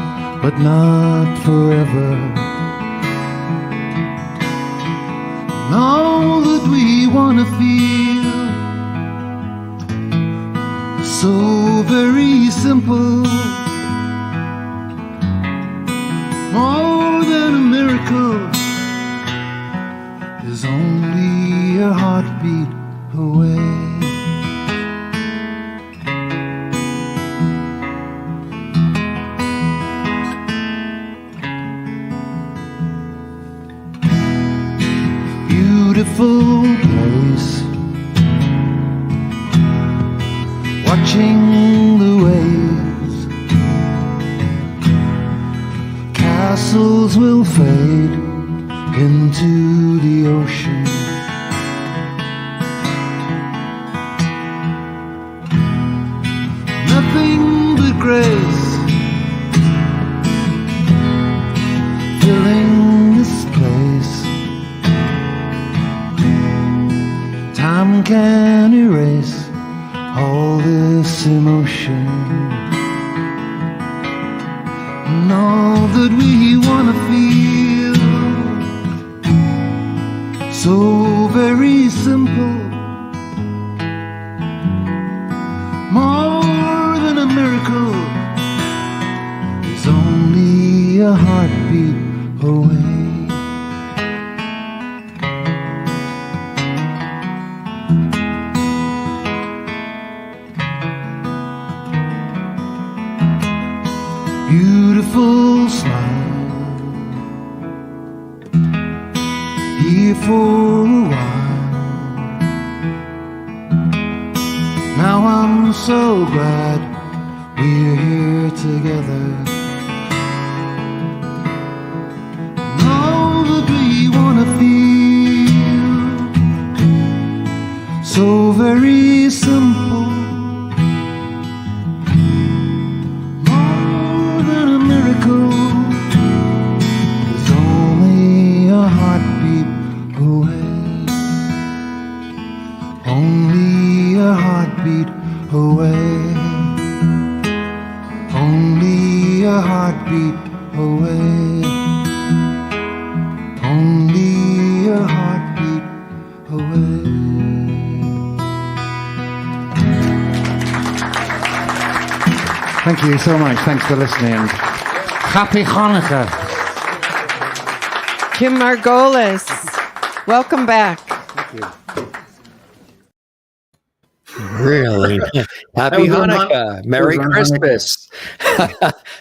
but not forever. And all that we want to feel, so very simple. More than a miracle, is only a heartbeat away. Beautiful place, watching the waves. Castles will fade into the ocean. grace filling this place. Time can erase all this emotion, and all that we want to feel. So very simple, more than a miracle, is only a heartbeat away. Beautiful smile, here for a while. Now I'm so glad we're here together. All that we want to feel, so very simple, more than a miracle, is only a heartbeat away. Only a heartbeat away. Only a heartbeat away. Only a heartbeat away. Thank you so much. Thanks for listening. Happy Hanukkah. Jim Margolis, welcome back. Thank you. Really? Happy Hanukkah. Merry Christmas.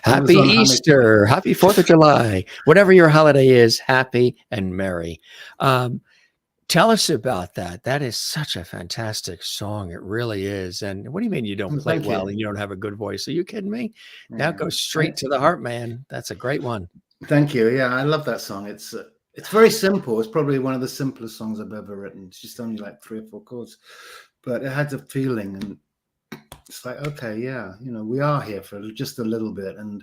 Happy Easter. Happy 4th of July. Whatever your holiday is, happy and merry. Tell us about that. That is such a fantastic song. It really is. And what do you mean you don't play well and you don't have a good voice? Are you kidding me? That goes straight to the heart, man. That's a great one. Thank you. Yeah, I love that song. It's very simple. It's probably one of the simplest songs I've ever written. It's just only like 3 or 4 chords, but it had a feeling, and it's like, okay, yeah, we are here for just a little bit, and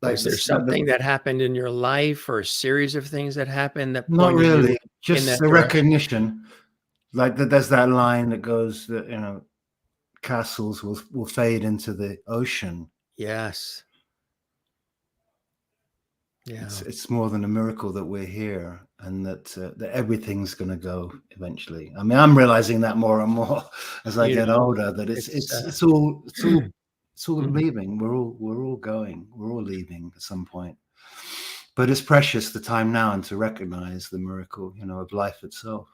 like, is there something that happened in your life, or a series of things that happened that not pointed really, you just in that the direction? recognition, like that. There's that line that goes that castles will fade into the ocean. Yes. Yeah. It's more than a miracle that we're here, and that everything's going to go eventually. I mean, I'm realizing that more and more as I get older, that it's all leaving. We're all going. We're all leaving at some point. But it's precious, the time now, and to recognize the miracle, of life itself.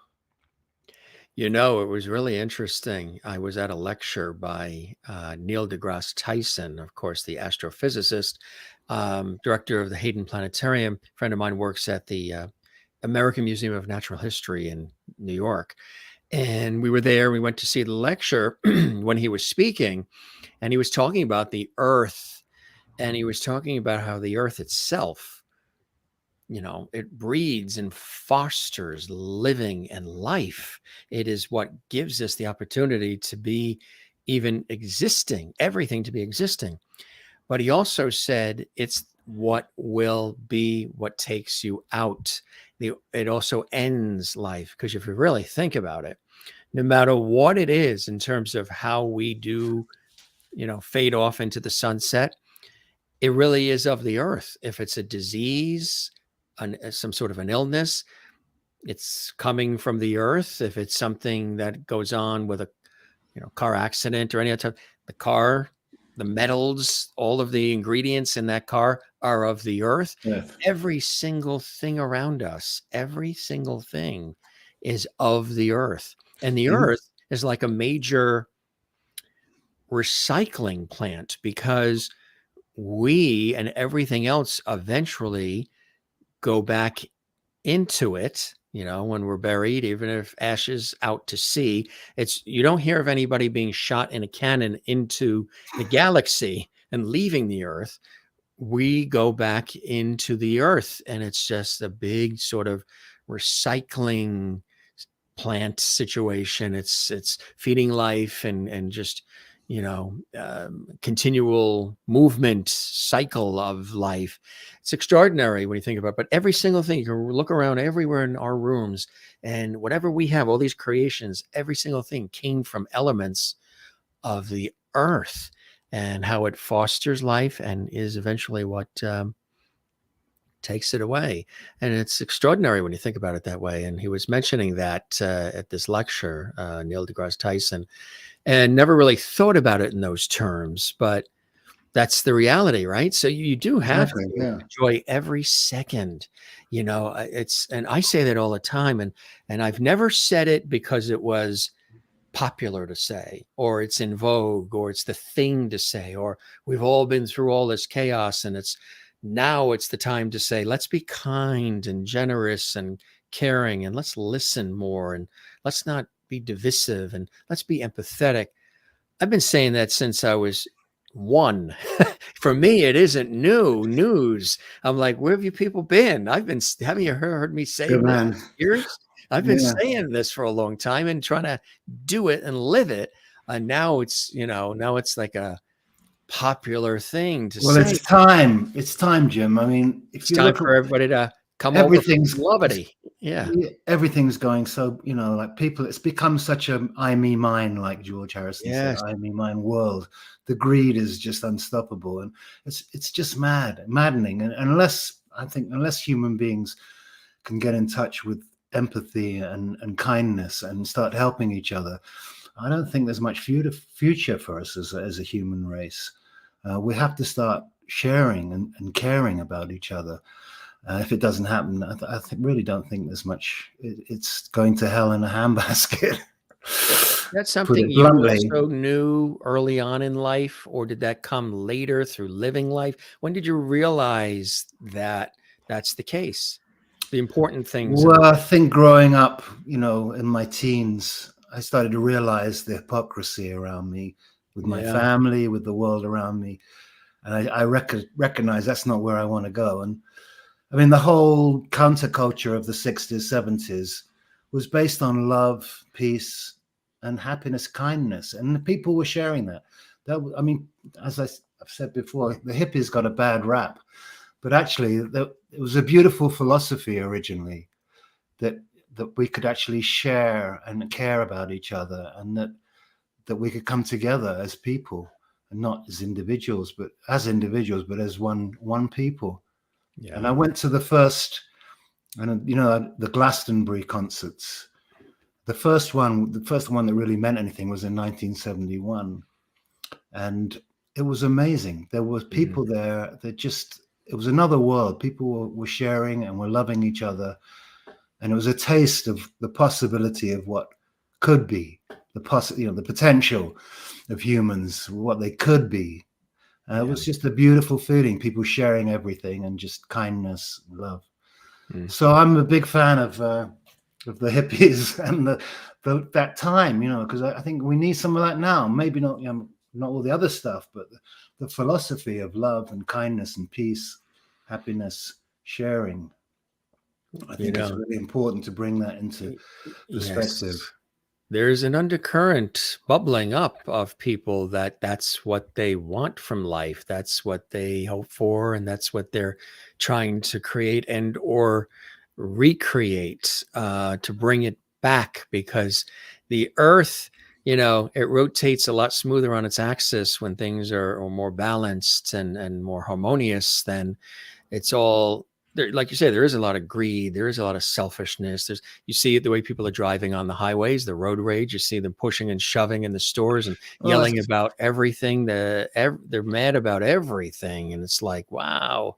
It was really interesting. I was at a lecture by Neil deGrasse Tyson, of course, the astrophysicist, director of the Hayden Planetarium. A friend of mine works at the American Museum of Natural History in New York. And we were there. We went to see the lecture when he was speaking, and he was talking about the Earth, and he was talking about how the Earth itself, it breeds and fosters living and life. It is what gives us the opportunity to be even existing, everything to be existing. But he also said it's what will be what takes you out. It also ends life, because if you really think about it, no matter what it is in terms of how we do, fade off into the sunset, it really is of the earth. If it's a disease, some sort of an illness, it's coming from the earth. If it's something that goes on with a car accident or any other type, the car, the metals, all of the ingredients in that car are of the earth. Yes. Every single thing around us, every single thing is of the earth. And the earth is like a major recycling plant, because we and everything else eventually go back into it, when we're buried, even if ashes out to sea. You don't hear of anybody being shot in a cannon into the galaxy and leaving the earth. We go back into the earth, and it's just a big sort of recycling plant situation. It's feeding life and just, continual movement cycle of life. It's extraordinary when you think about it. But every single thing, you can look around everywhere in our rooms, and whatever we have, all these creations, every single thing came from elements of the earth, and how it fosters life and is eventually what takes it away. And it's extraordinary when you think about it that way. And he was mentioning that at this lecture, Neil deGrasse Tyson, and never really thought about it in those terms, but that's the reality, right? So you do have to enjoy every second, and I say that all the time, and I've never said it because it was popular to say, or it's in vogue, or it's the thing to say, or we've all been through all this chaos, and it's the time to say, let's be kind and generous and caring, and let's listen more, and let's not be divisive, and let's be empathetic. I've been saying that since I was one. For me, it isn't new news. I'm like, where have you people been? Haven't you heard me say this for years? I've been saying this for a long time and trying to do it and live it. And now it's like a popular thing to say. Well, it's time. It's time, Jim. I mean, it's time for everybody to come over from Lovity. Everything's going so, like people, it's become such a I, me, mine, like George Harrison said, I, me, mine world. The greed is just unstoppable, and it's just maddening. And unless human beings can get in touch with empathy and kindness and start helping each other, I don't think there's much future for us as a human race. We have to start sharing and caring about each other. If it doesn't happen, I really don't think there's much. It's going to hell in a handbasket. That's something you also knew early on in life, or did that come later through living life? When did you realize that that's the case? The important things. Well, I think growing up, in my teens, I started to realize the hypocrisy around me, with my family, with the world around me. And I recognize that's not where I want to go. And I mean, the whole counterculture of the 60s, 70s was based on love, peace, and happiness, kindness. And the people were sharing that. As I've said before, the hippies got a bad rap. But actually, it was a beautiful philosophy originally, that we could actually share and care about each other, and that we could come together as people, and not as individuals, but as one people. Yeah. And I went to the first the Glastonbury concerts. The first one that really meant anything was in 1971, and it was amazing. There were people there that it was another world. People were sharing and were loving each other, and it was a taste of the possibility of what could be, the potential of humans, what they could be. It was just a beautiful feeling, people sharing everything and just kindness and love. So I'm a big fan of the hippies and that time, because I think we need some of that now. Maybe not all the other stuff, but the philosophy of love and kindness and peace, happiness, sharing. I think it's really important to bring that into perspective. Yes. There's an undercurrent bubbling up of people that's what they want from life. That's what they hope for, and that's what they're trying to create and or recreate to bring it back, because the earth, it rotates a lot smoother on its axis when things are more balanced and more harmonious. Than it's all there. Like you say, there is a lot of greed. There is a lot of selfishness. You see it the way people are driving on the highways, the road rage. You see them pushing and shoving in the stores and yelling about everything. They're mad about everything. And it's like, wow,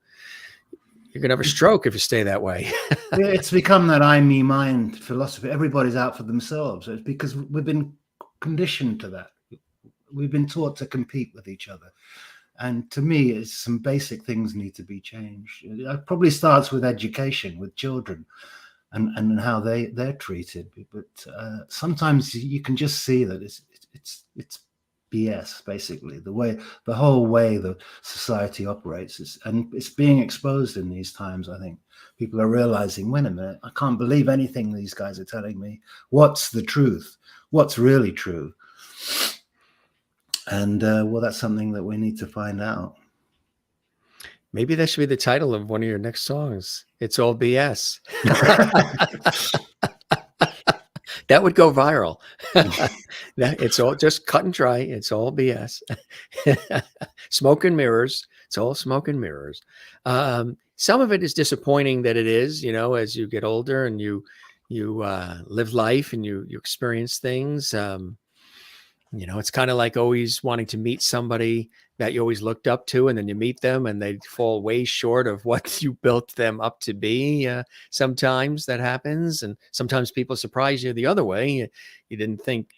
you're going to have a stroke if you stay that way. It's become that I, me, mine philosophy. Everybody's out for themselves. It's because we've been conditioned to that. We've been taught to compete with each other. And to me, it's some basic things need to be changed. It probably starts with education, with children, and how they're treated. But sometimes you can just see that it's BS, basically. The whole way the society operates, and it's being exposed in these times. I think people are realizing, wait a minute, I can't believe anything these guys are telling me. What's the truth? What's really true? And well, that's something that we need to find out. Maybe that should be the title of one of your next songs. It's all BS. That would go viral. It's all just cut and dry. It's all BS. Smoke and mirrors. It's all smoke and mirrors. Some of it is disappointing that it is, as you get older and you live life and you experience things. It's kind of like always wanting to meet somebody that you always looked up to, and then you meet them and they fall way short of what you built them up to be. Sometimes that happens, and sometimes people surprise you the other way. You didn't think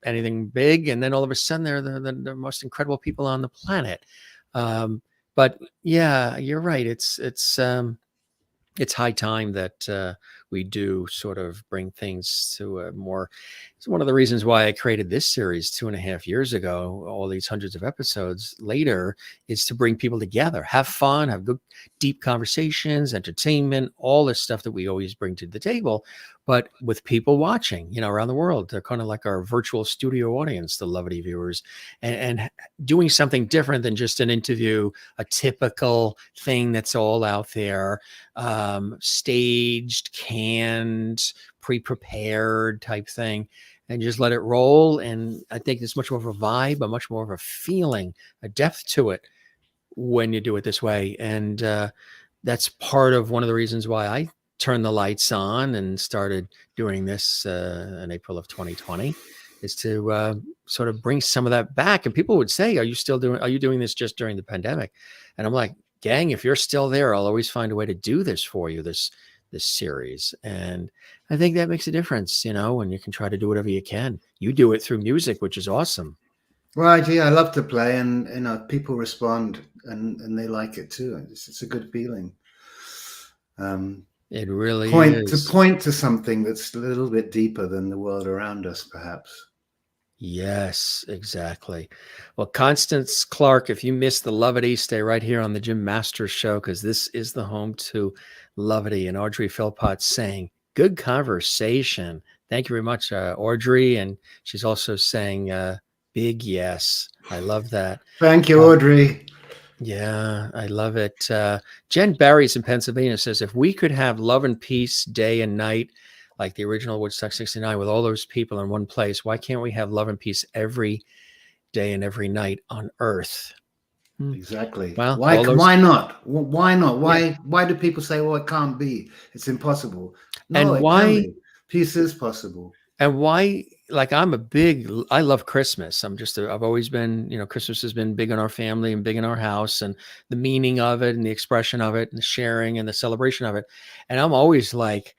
anything big, and then all of a sudden they're the most incredible people on the planet. But yeah, you're right. It's high time that we do sort of bring things to a more. It's one of the reasons why I created this series 2.5 years ago. All these hundreds of episodes later is to bring people together, have fun, have good, deep conversations, entertainment, all this stuff that we always bring to the table, but with people watching, around the world. They're kind of like our virtual studio audience, the Lovity viewers, and doing something different than just an interview, a typical thing that's all out there, staged, canned, pre-prepared type thing, and just let it roll. And I think there's much more of a vibe, a much more of a feeling, a depth to it when you do it this way. And that's part of one of the reasons why I turned the lights on and started doing this in April of 2020, is to sort of bring some of that back. And people would say, are you doing this just during the pandemic? And I'm like, gang, if you're still there, I'll always find a way to do this for you, this series. And I think that makes a difference, and you can try to do whatever you can. You do it through music, which is awesome. Right. Yeah, I love to play, and people respond and they like it too. It's a good feeling. It really is. To point to something that's a little bit deeper than the world around us, perhaps. Yes, exactly. Well, Constance Clark, if you missed the Lovity, stay right here on the Jim Masters Show, because this is the home to Lovity. And Audrey Philpott saying, good conversation. Thank you very much, Audrey. And she's also saying, big yes. I love that. Thank you, Audrey. Yeah, I love it. Jen Barry's in Pennsylvania says, if we could have love and peace day and night, like the original Woodstock 69, with all those people in one place, why can't we have love and peace every day and every night on Earth? Exactly. Well, why not? Why not? Why do people say, well, it can't be, it's impossible? No, it can be. Peace is possible. And why, like, I love Christmas. I've always been, Christmas has been big in our family and big in our house, and the meaning of it and the expression of it and the sharing and the celebration of it. And I'm always like,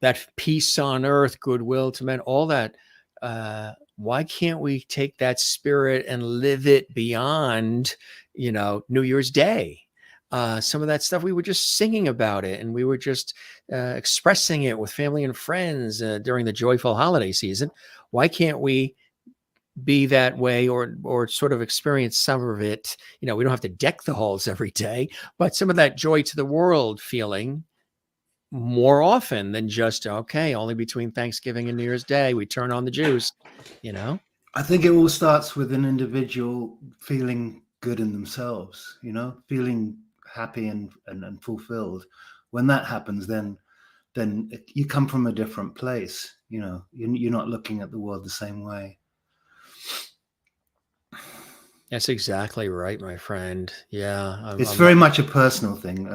that peace on earth, goodwill to men, all that. Why can't we take that spirit and live it beyond, New Year's Day? Some of that stuff, we were just singing about it, and we were just expressing it with family and friends during the joyful holiday season. Why can't we be that way, or sort of experience some of it? We don't have to deck the halls every day, but some of that joy to the world feeling more often than just, okay, only between Thanksgiving and New Year's Day we turn on the juice. I think it all starts with an individual feeling good in themselves, feeling happy and fulfilled. When that happens, then you come from a different place. You're not looking at the world the same way. That's exactly right, my friend. Yeah. It's very much a personal thing.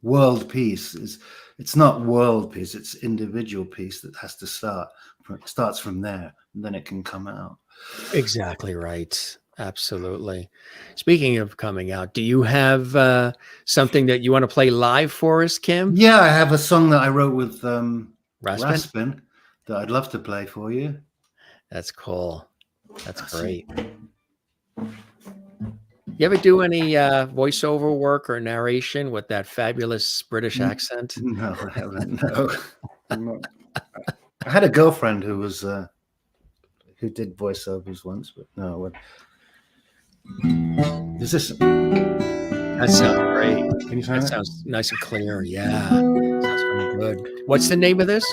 World peace it's not world peace, it's individual peace that has to starts from there, and then it can come out. Exactly right. Absolutely. Speaking of coming out, do you have something that you want to play live for us, Kim? Yeah, I have a song that I wrote with Raspin that I'd love to play for you. That's cool. That's great. You ever do any voiceover work or narration with that fabulous British accent? No, I haven't. No. I had a girlfriend who was who did voiceovers once, but no. Is this? That sounds great. Can you find that? Sounds nice and clear. Yeah, sounds really good. What's the name of this?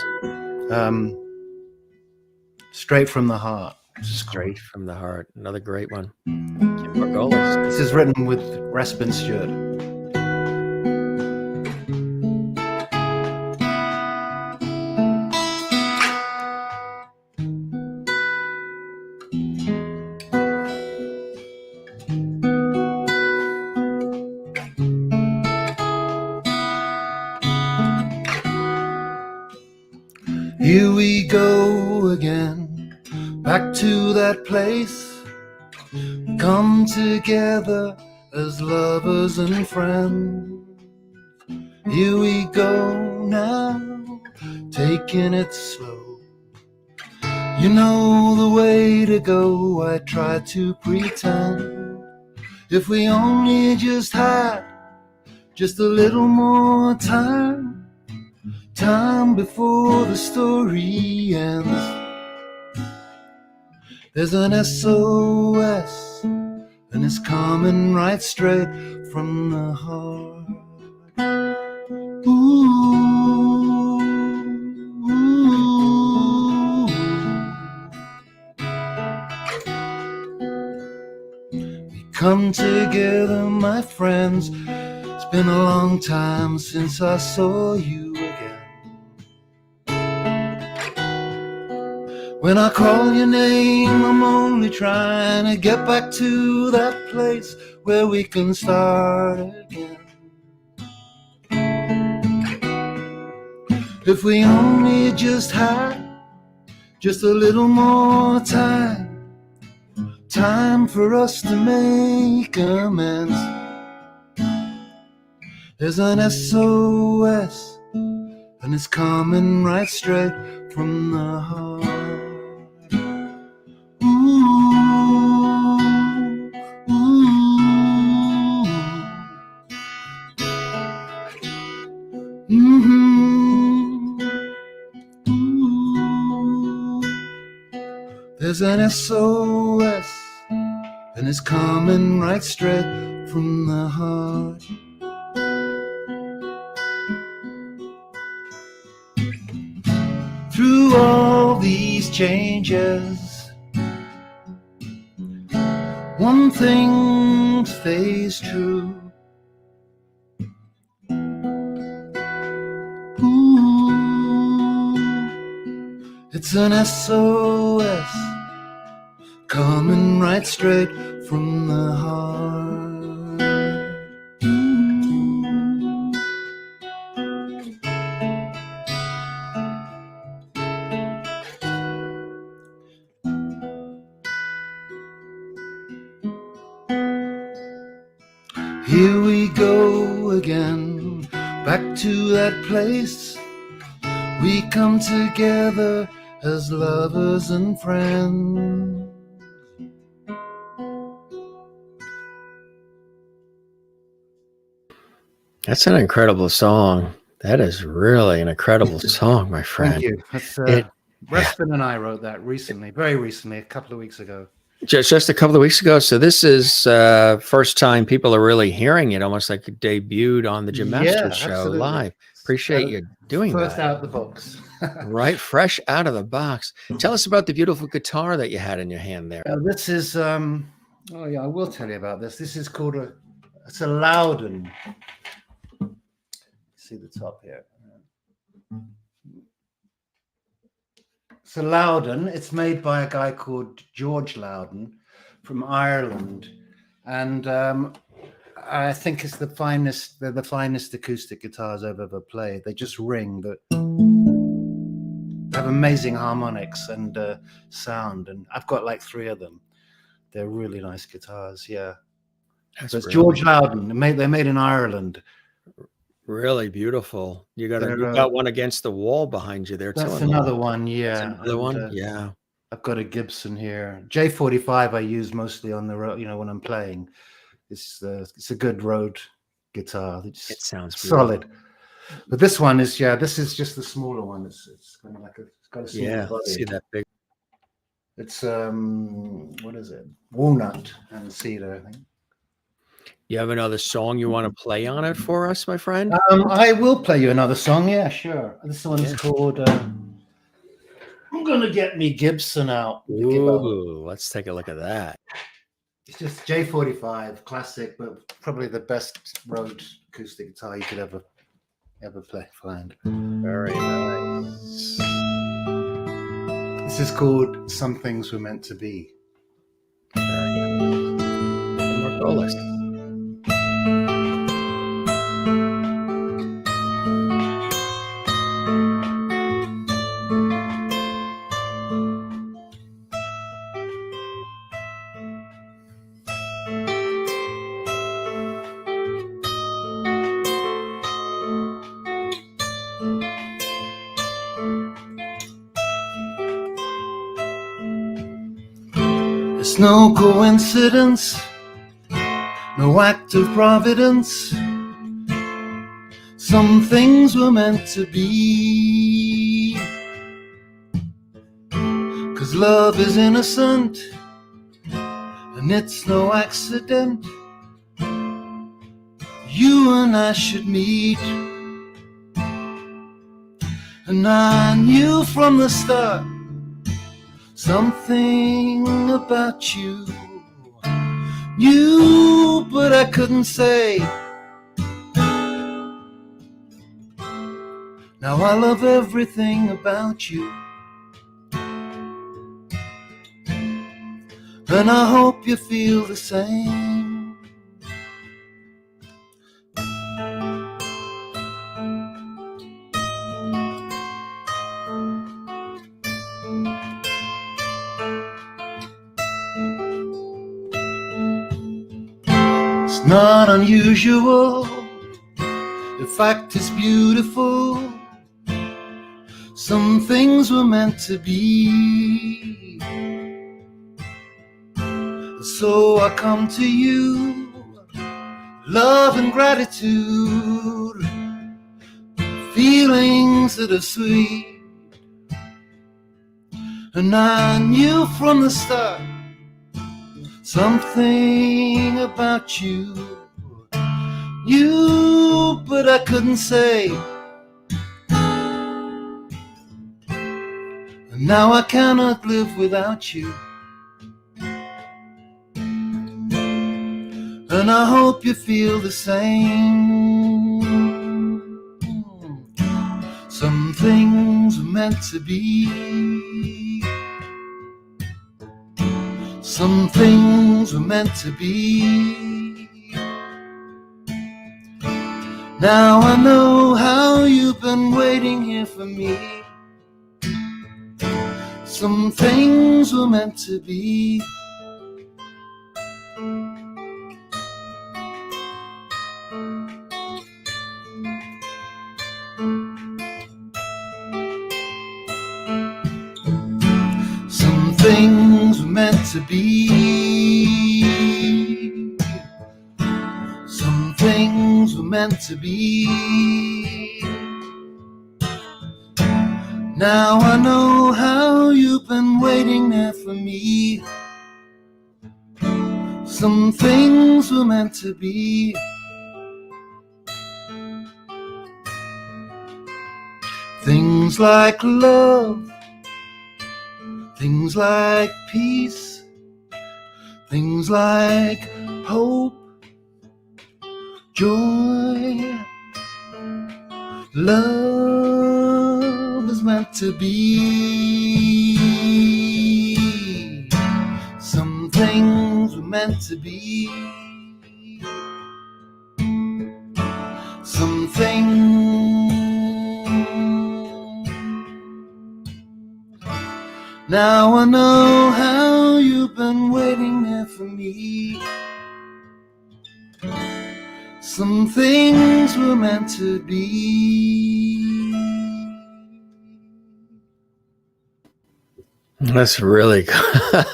Straight from the Heart. Straight from the heart. Another great one. Margolis. This is written with Raspin Stewart. Here we go again, back to that place. Come together as lovers and friends. Here we go now, taking it slow. You know the way to go, I try to pretend. If we only just had just a little more time before the story ends. There's an SOS, and it's coming right straight from the heart. Ooh, ooh. We come together, my friends. It's been a long time since I saw you again. When I call your name, I'm only trying to get back to that place where we can start again. If we only just had just a little more time for us to make amends. There's an SOS, and it's coming right straight from the heart. There's an SOS, and it's coming right straight from the heart. Through all these changes, one thing stays true. Ooh, it's an SOS, coming right straight from the heart. Here we go again, back to that place. We come together as lovers and friends. That's an incredible song. That is really an incredible song, my friend. Thank you. That's, Raspin and I wrote that recently, very recently, a couple of weeks ago. Just a couple of weeks ago. So this is first time people are really hearing it, almost like it debuted on the Jim Masters show absolutely. Live. Appreciate you doing first that. Out of the box. Right, fresh out of the box. Tell us about the beautiful guitar that you had in your hand there. This is, I will tell you about this. This is called it's a Loudon. See the top here. It's a Loudon. It's made by a guy called George Loudon from Ireland, and I think it's the finest. They're the finest acoustic guitars I've ever played. They just ring, but have amazing harmonics and sound. And I've got like 3 of them. They're really nice guitars. Yeah, so it's George Loudon. They're made in Ireland. Really beautiful. You got one against the wall behind you there. That's another one. Yeah, that's another one. Yeah, I've got a Gibson here. J45 I use mostly on the road. You know, when I'm playing, it's a good road guitar. It sounds solid. But this one is this is just the smaller one. It's kind of like it's got a smaller body. See that big. It's what is it? Walnut and cedar, I think. You have another song you want to play on it for us, my friend? I will play you another song. Yeah, sure. This one is called. I'm gonna get me Gibson out. Ooh, let's take a look at that. It's just J45, classic, but probably the best Rhodes acoustic guitar you could ever find. Very nice. This is called "Some Things Were Meant to Be." Margolis. It's no coincidence, no act of providence. Some things were meant to be. 'Cause love is innocent, and it's no accident. You and I should meet. And I knew from the start something about you. Knew, but I couldn't say. Now I love everything about you. And I hope you feel the same. It's not unusual, in fact it's beautiful. Some things were meant to be. So I come to you, love and gratitude, feelings that are sweet. And I knew from the start something about you. You, but I couldn't say. And now I cannot live without you. And I hope you feel the same. Some things were meant to be. Some things were meant to be. Now I know how you've been waiting here for me. Some things were meant to be. Some things were meant to be. Some things were meant to be. Now I know how you've been waiting there for me. Some things were meant to be. Things like love, things like peace, things like hope, joy. Love is meant to be. Some things were meant to be. Some things. Now I know how you've been waiting there for me. Some things were meant to be. That's really good.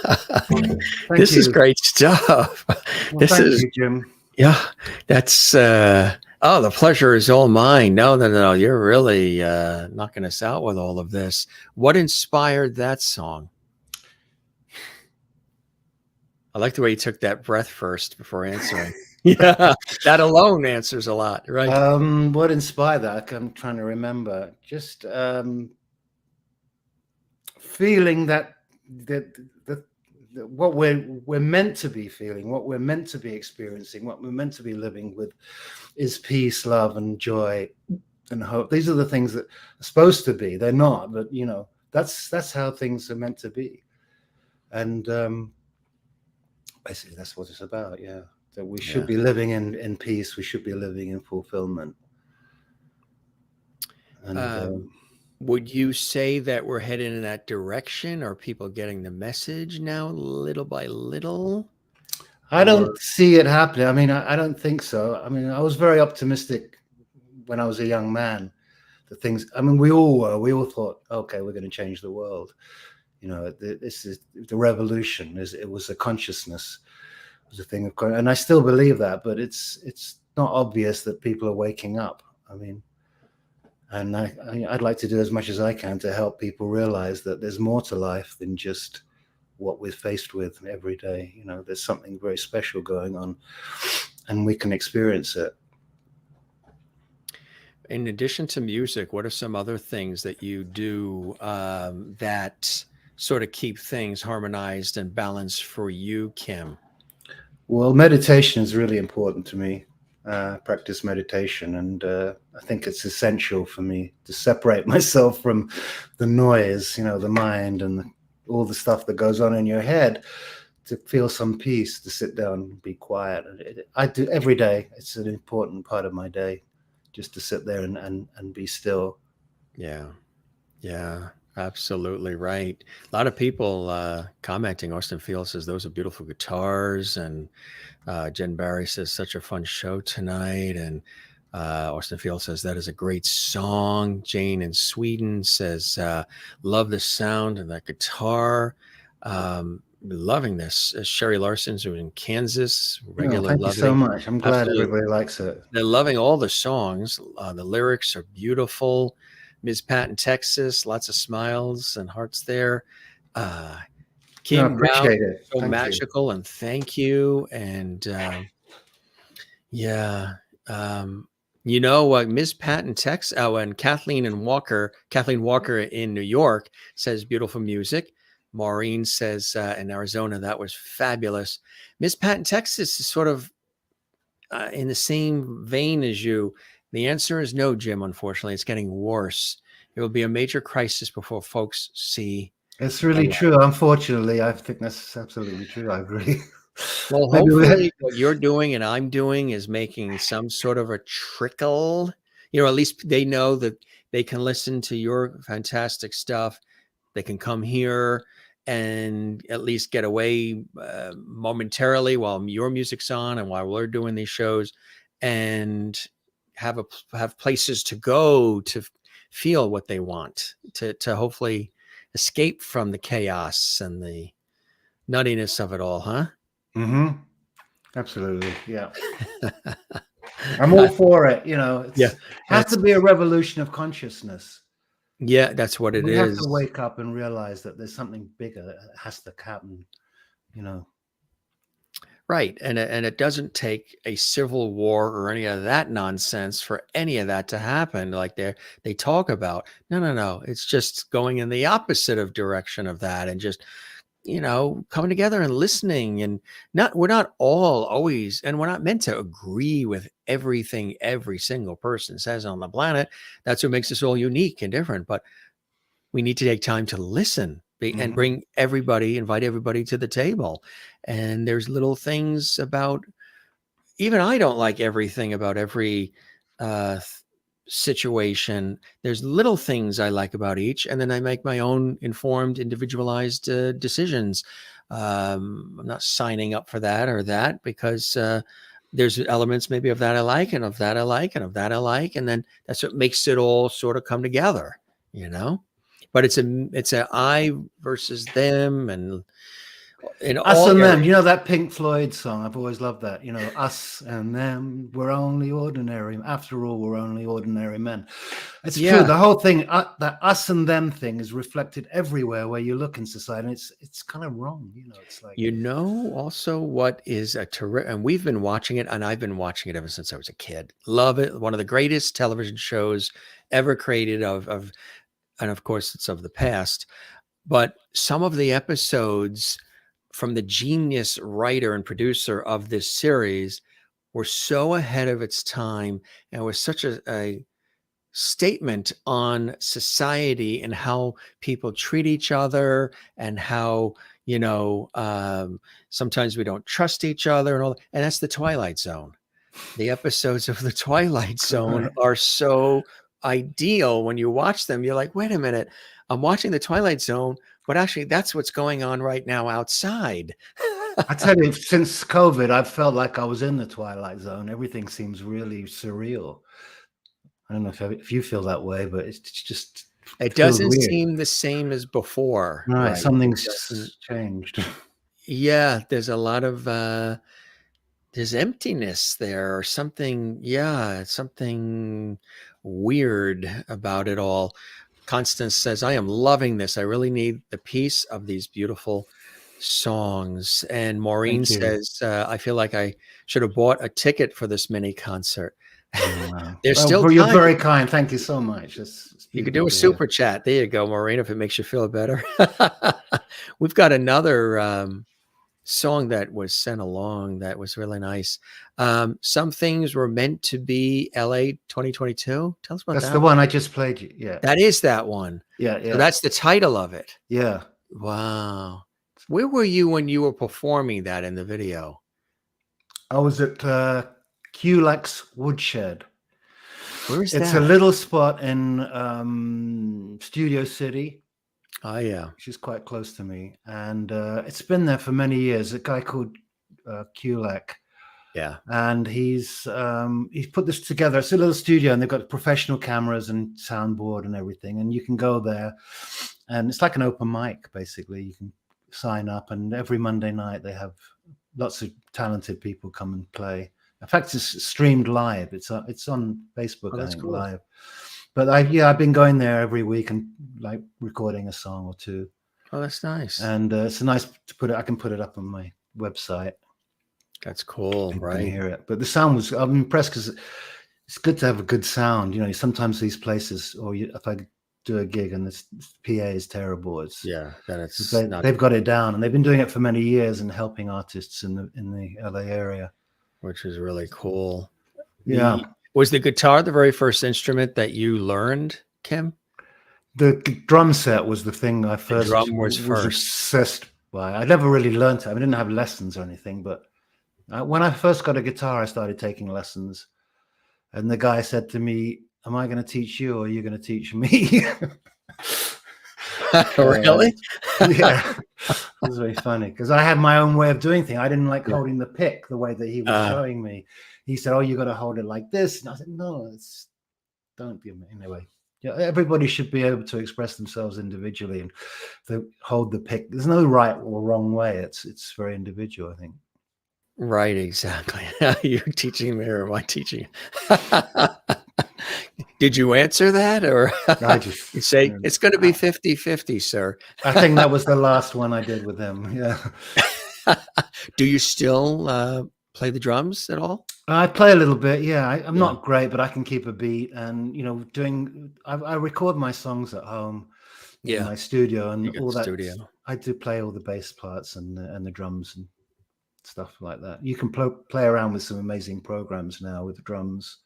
This is great stuff. Well, thank you, Jim. Yeah, that's oh, the pleasure is all mine. No, you're really knocking us out with all of this. What inspired that song? I like the way you took that breath first before answering. Yeah, that alone answers a lot, right? What inspired that? I'm trying to remember. Just feeling that what we're meant to be feeling, what we're meant to be experiencing, what we're meant to be living with is peace, love, and joy and hope. These are the things that are supposed to be. They're not, but that's how things are meant to be. And basically that's what it's about. Yeah, that we should be living in peace. We should be living in fulfillment. And would you say that we're heading in that direction? Are people getting the message now, little by little? I don't see it happening. I mean, I don't think so. I mean, I was very optimistic when I was a young man. We all were. We all thought, okay, we're going to change the world. This is the revolution. It was a consciousness. It was a thing of, and I still believe that. But it's not obvious that people are waking up. I mean, and I'd like to do as much as I can to help people realize that there's more to life than just what we're faced with every day. There's something very special going on, and we can experience it. In addition to music, what are some other things that you do that sort of keep things harmonized and balanced for you, Kim? Well, meditation is really important to me. Practice meditation, and I think it's essential for me to separate myself from the noise, the mind and all the stuff that goes on in your head, to feel some peace, to sit down and be quiet. I do every day. It's an important part of my day, just to sit there and be still. Yeah, absolutely right. A lot of people commenting. Austin Field says those are beautiful guitars, and Jen Barry says such a fun show tonight, and Austin Field says that is a great song. Jane in Sweden says love the sound of that guitar. Loving this. Sherry Larson's who's in Kansas, regular. Thank you so much. I'm glad everybody likes it. They're loving all the songs. The lyrics are beautiful. Ms. Pat in Texas, lots of smiles and hearts there. Kim, I appreciate it. So magical, and thank you. And Ms. Pat in Texas, and Kathleen Walker in New York says beautiful music. Maureen says in Arizona, that was fabulous. Ms. Pat in Texas is sort of in the same vein as you. The answer is no, Jim. Unfortunately, it's getting worse. It will be a major crisis before folks see. It's really true. Unfortunately, I think that's absolutely true. I agree. Well, hopefully what you're doing and I'm doing is making some sort of a trickle. At least they know that they can listen to your fantastic stuff. They can come here and at least get away momentarily while your music's on and while we're doing these shows, and have places to go to feel what they want, to hopefully escape from the chaos and the nuttiness of it all, huh? Mm-hmm. Absolutely. Yeah. I'm all for it. It has to be a revolution of consciousness. Yeah, that's what it is. We have to wake up and realize that there's something bigger that has to happen, Right. And it doesn't take a civil war or any of that nonsense for any of that to happen. Like they talk about, no. It's just going in the opposite of direction of that, and just, coming together and listening, and we're not all always, and we're not meant to agree with everything every single person says on the planet. That's what makes us all unique and different. But we need to take time to listen and invite everybody to the table. And there's little things about, even I don't like everything about every situation. There's little things I like about each, and then I make my own informed, individualized decisions. I'm not signing up for that or that, because there's elements maybe of that I like, and of that I like, and of that I like, and then that's what makes it all sort of come together, But it's a I versus them, and us and them. That Pink Floyd song, I've always loved that. Us and them, we're only ordinary. After all, we're only ordinary men. It's true. The whole thing, that us and them thing, is reflected everywhere where you look in society. And it's kind of wrong. It's like, also what is a terrific, and we've been watching it, and I've been watching it ever since I was a kid. Love it. One of the greatest television shows ever created and of course it's of the past. but some of the episodes from the genius writer and producer of this series were so ahead of its time, and was such a statement on society and how people treat each other, and how, sometimes we don't trust each other and all. And that's the Twilight Zone. The episodes of the Twilight Zone are so ideal. When you watch them, you're like, wait a minute, I'm watching the Twilight Zone, but actually that's what's going on right now outside. I tell you, since COVID, I've felt like I was in the Twilight Zone. Everything seems really surreal. I don't know if you feel that way, but it's just, it doesn't seem the same as before. Right. Something's changed. Yeah, there's a lot of there's emptiness there, or something. Yeah, something weird about it all. Constance says, I am loving this. I really need the peace of these beautiful songs. And Maureen says, I feel like I should have bought a ticket for this mini concert. Wow. There's still you're very kind. Thank you so much. You could do a super chat. There you go, Maureen, if it makes you feel better. We've got another song that was sent along that was really nice. Some things were meant to be LA 2022. Tell us about that. That's the one I just played you. Yeah. That is that one. Yeah. So that's the title of it. Yeah. Wow. Where were you when you were performing that in the video? I was at Kulak's Woodshed. Where is that? It's a little spot in Studio City. Oh, yeah. Which is quite close to me. And it's been there for many years. A guy called Kulak. Yeah. And he's put this together. It's a little studio, and they've got professional cameras and soundboard and everything. And you can go there, and it's like an open mic, basically. You can sign up, and every Monday night they have lots of talented people come and play. In fact, it's streamed live. It's on Facebook, I think, cool. Live. But I've been going there every week and like recording a song or two. Oh, that's nice. And it's nice to put it. I can put it up on my website. That's cool, right? You can hear it. But the sound was. I'm impressed because it's good to have a good sound. You know, sometimes these places, or if I do a gig and this PA is terrible, they've got it down, and they've been doing it for many years and helping artists in the LA area, which is really cool. Yeah. Was the guitar the very first instrument that you learned, Kim? The drum set was the thing I first was obsessed by. I never really learned it. I didn't have lessons or anything, but when I first got a guitar, I started taking lessons. And the guy said to me, am I going to teach you or are you going to teach me? Really? Yeah. It was very funny because I had my own way of doing things. I didn't like holding the pick the way that he was showing me. He said, oh, you got to hold it like this. And I said, no, don't be. Anyway, yeah, everybody should be able to express themselves individually and hold the pick. There's no right or wrong way. It's very individual, I think. Right, exactly. You're teaching me or am I teaching? Did you answer that? Or you say it's going to be 50-50, sir? I think that was the last one I did with him. Yeah. Do you still play the drums at all? I play a little bit. Yeah. I'm not great, but I can keep a beat. And, I record my songs at home in my studio and all that. Studio. I do play all the bass parts and the drums and stuff like that. You can play around with some amazing programs now with the drums.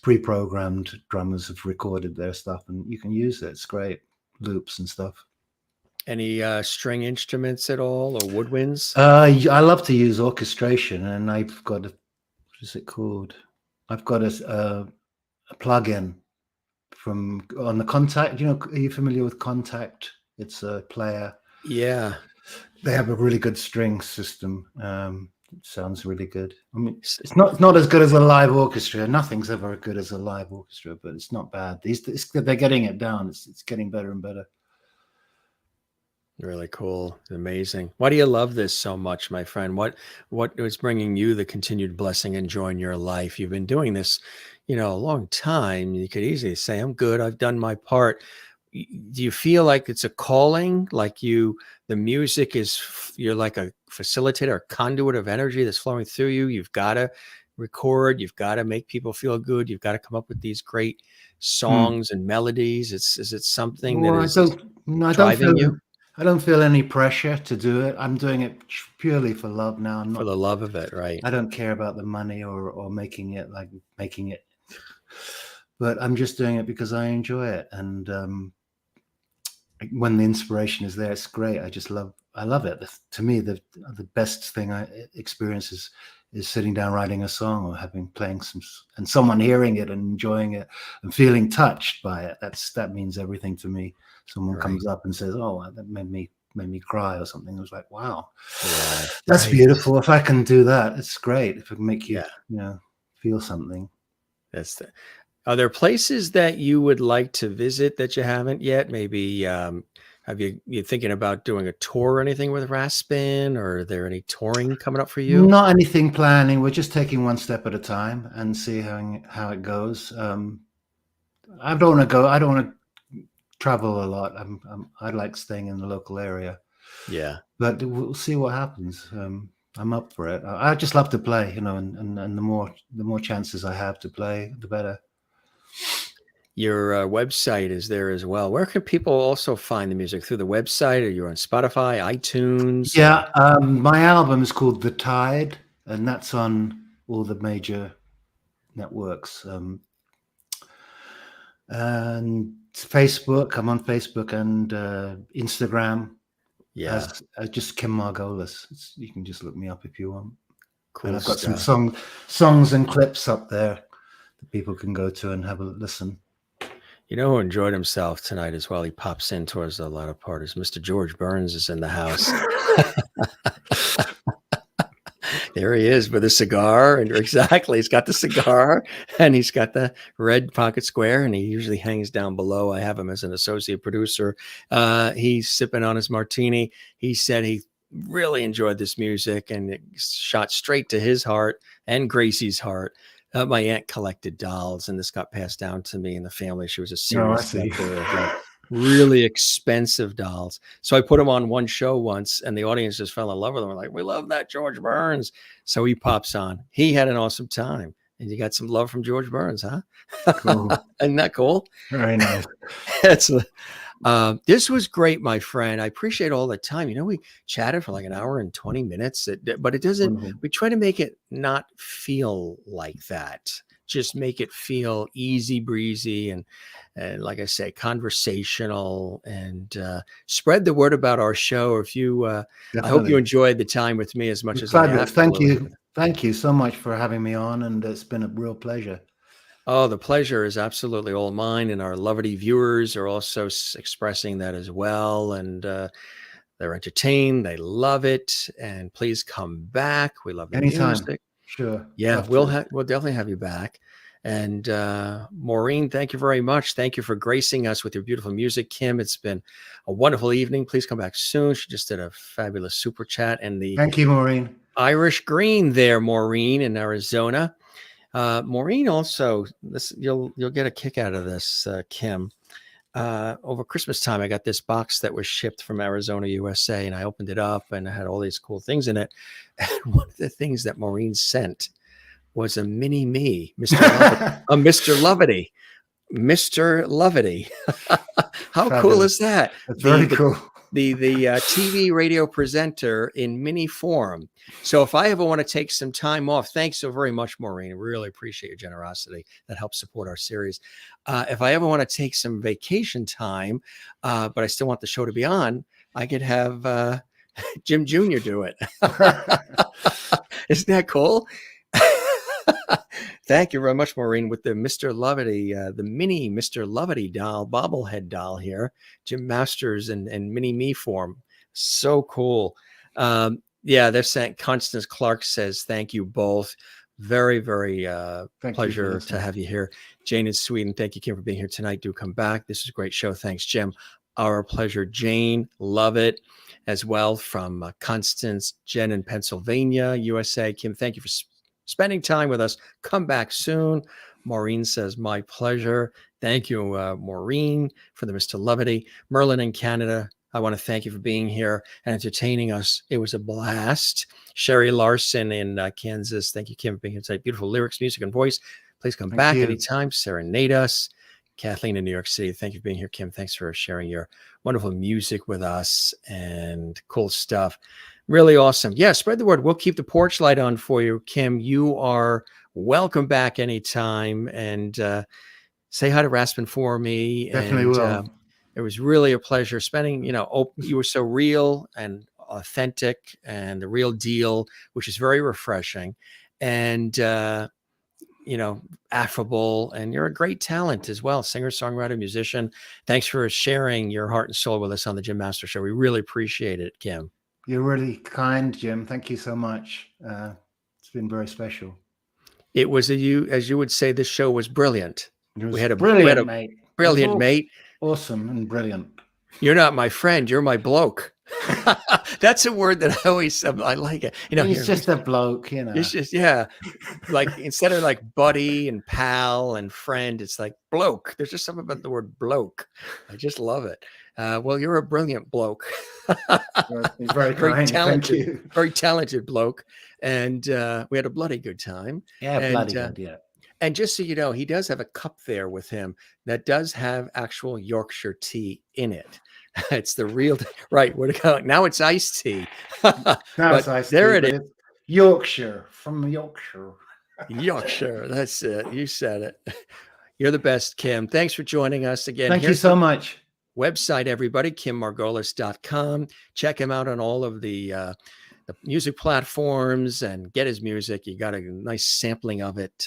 Pre-programmed drummers have recorded their stuff and you can use it. It's great. Loops and stuff. Any string instruments at all or woodwinds? I love to use orchestration, and I've got what is it called? I've got a plug-in on the Contact. Are you familiar with Contact? It's a player. Yeah. They have a really good string system. It sounds really good. I mean, it's not as good as a live orchestra. Nothing's ever as good as a live orchestra, but it's not bad. They're getting it down. It's getting better and better. Really cool. Amazing. Why do you love this so much, my friend? What is bringing you the continued blessing and joy in your life? You've been doing this, a long time. You could easily say, I'm good. I've done my part. Do you feel like it's a calling? Like the music you're like a facilitator, a conduit of energy that's flowing through you. You've got to record. You've got to make people feel good. You've got to come up with these great songs and melodies. Is it something that is driving you? I don't feel any pressure to do it. I'm doing it purely for love now. For the love of it, right? I don't care about the money or making it, but I'm just doing it because I enjoy it. And when the inspiration is there, it's great. I love it. To me, the best thing I experience is sitting down writing a song or playing and someone hearing it and enjoying it and feeling touched by it. That means everything to me. Someone comes up and says, "Oh, that made me cry," or something. I was like, "Wow, that's beautiful." If I can do that, it's great. If I can make you, feel something. Are there places that you would like to visit that you haven't yet? Maybe have you thinking about doing a tour or anything with Raspin? Or are there any touring coming up for you? Not anything planning. We're just taking one step at a time and see how it goes. I don't want to travel a lot. I like staying in the local area. Yeah, but we'll see what happens. I'm up for it. I just love to play, and the more chances I have to play, the better. Your website is there as well. Where can people also find the music? Through the website, or you're on Spotify, iTunes? Yeah, my album is called The Tide, and that's on all the major networks. And Facebook, I'm on Facebook and Instagram. Yeah, as just Kim Margolis. You can just look me up if you want. cool. And I've got some songs and clips up there that people can go to and have a listen. You know who enjoyed himself tonight as well? He pops in towards the latter part. Is Mr. George Burns is in the house. There he is with a cigar, and exactly, he's got the cigar and he's got the red pocket square, and he usually hangs down below. I have him as an associate producer. He's sipping on his martini. He said he really enjoyed this music, and it shot straight to his heart and Gracie's heart. My aunt collected dolls, and this got passed down to me in the family. She was a serious collector of like really expensive dolls. So I put him on one show once, and the audience just fell in love with him. We're like, "We love that George Burns." So he pops on. He had an awesome time, and you got some love from George Burns, huh? Cool. Isn't that cool? Very nice. This was great, my friend. I appreciate all the time. We chatted for like an hour and 20 minutes, but it doesn't, we try to make it not feel like that. Just make it feel easy breezy and like I say, conversational, and spread the word about our show. If you, I hope you enjoyed the time with me as much as I have. Thank you. Thank you so much for having me on, and it's been a real pleasure. Oh, the pleasure is absolutely all mine, and our lovely viewers are also expressing that as well. And they're entertained, they love it, and please come back. We love the music. Sure. Yeah, we'll definitely have you back. And Maureen, thank you very much. Thank you for gracing us with your beautiful music, Kim. It's been a wonderful evening. Please come back soon. She just did a fabulous super chat. And thank you, Maureen. Irish Green there, Maureen in Arizona. Maureen also, you'll get a kick out of this, Kim. Over Christmas time, I got this box that was shipped from Arizona, USA, and I opened it up, and it had all these cool things in it. And one of the things that Maureen sent was a mini me, Mr. Lovity. Mr. Lovity. How fabulous. Cool is that? That's very cool. The TV radio presenter in mini form. So if I ever want to take some time off, thanks so very much, Maureen. I really appreciate your generosity. That helps support our series. If I ever want to take some vacation time, but I still want the show to be on, I could have Jim Jr. do it. Isn't that cool? Thank you very much, Maureen, with the Mr. Lovity, the mini Mr. Lovity doll, bobblehead doll here, Jim Masters and mini me form. So cool. Yeah, they're saying, Constance Clark says, thank you both. Very, very pleasure to have you here. Jane in Sweden, thank you, Kim, for being here tonight. Do come back. This is a great show. Thanks, Jim. Our pleasure, Jane. Love it. As well from Constance, Jen in Pennsylvania, USA. Kim, thank you for spending time with us. Come back soon. Maureen says, my pleasure. Thank you, Maureen, for the Mr. Lovity. Merlin in Canada, I want to thank you for being here and entertaining us. It was a blast. Sherry Larson in Kansas, thank you, Kim, for being here tonight. Beautiful lyrics, music, and voice. Please come back anytime. Serenade us. Kathleen in New York City. Thank you for being here, Kim. Thanks for sharing your wonderful music with us and cool stuff. Really awesome. Yeah, spread the word. We'll keep the porch light on for you, Kim. You are welcome back anytime. And say hi to Raspin for me. Definitely will. It was really a pleasure spending, you were so real and authentic and the real deal, which is very refreshing. And, affable, and you're a great talent as well. Singer, songwriter, musician. Thanks for sharing your heart and soul with us on the Jim Master Show. We really appreciate it, Kim. You're really kind, Jim. Thank you so much. It's been very special. It was as you would say, this show was brilliant. We had a brilliant, mate. Brilliant, mate. Awesome and brilliant. You're not my friend. You're my bloke. That's a word that I like it. He's just a bloke, It's just, yeah. Like instead of like buddy and pal and friend, it's like bloke. There's just something about the word bloke. I just love it. Well, you're a brilliant bloke. He's very kind. Talented, Thank you. very talented bloke. And we had a bloody good time. Yeah, bloody good, yeah. And just so you know, he does have a cup there with him that does have actual Yorkshire tea in it. It's the real, right? Now it's iced tea. Now it's iced there tea, it is. Yorkshire, from Yorkshire. Yorkshire. That's it. You said it. You're the best, Kim. Thanks for joining us again. Thank you so much. Website, everybody, kimmargolis.com. Check him out on all of the music platforms and get his music. You got a nice sampling of it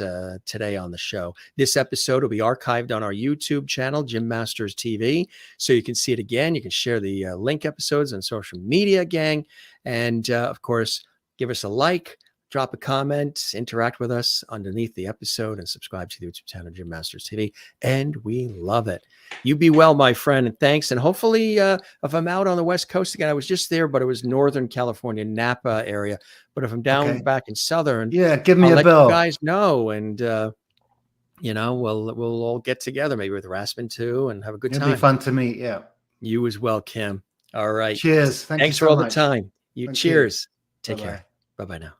today on the show. This episode will be archived on our YouTube channel, Jim Masters TV, so you can see it again. You can share the link episodes on social media, gang. And of course, give us a like, drop a comment, interact with us underneath the episode, and subscribe to the YouTube channel, Jim Masters TV. And we love it. You be well, my friend, and thanks. And hopefully, if I'm out on the West Coast again, I was just there, but it was Northern California, Napa area. But if I'm down back in Southern, give me I'll a bell. You guys know, and we'll all get together, maybe with Raspin too, and have a good time. It'll be fun to meet. Yeah. You as well, Kim. All right. Cheers. Thanks for all the time. Cheers. Take Bye-bye. care. Bye-bye now.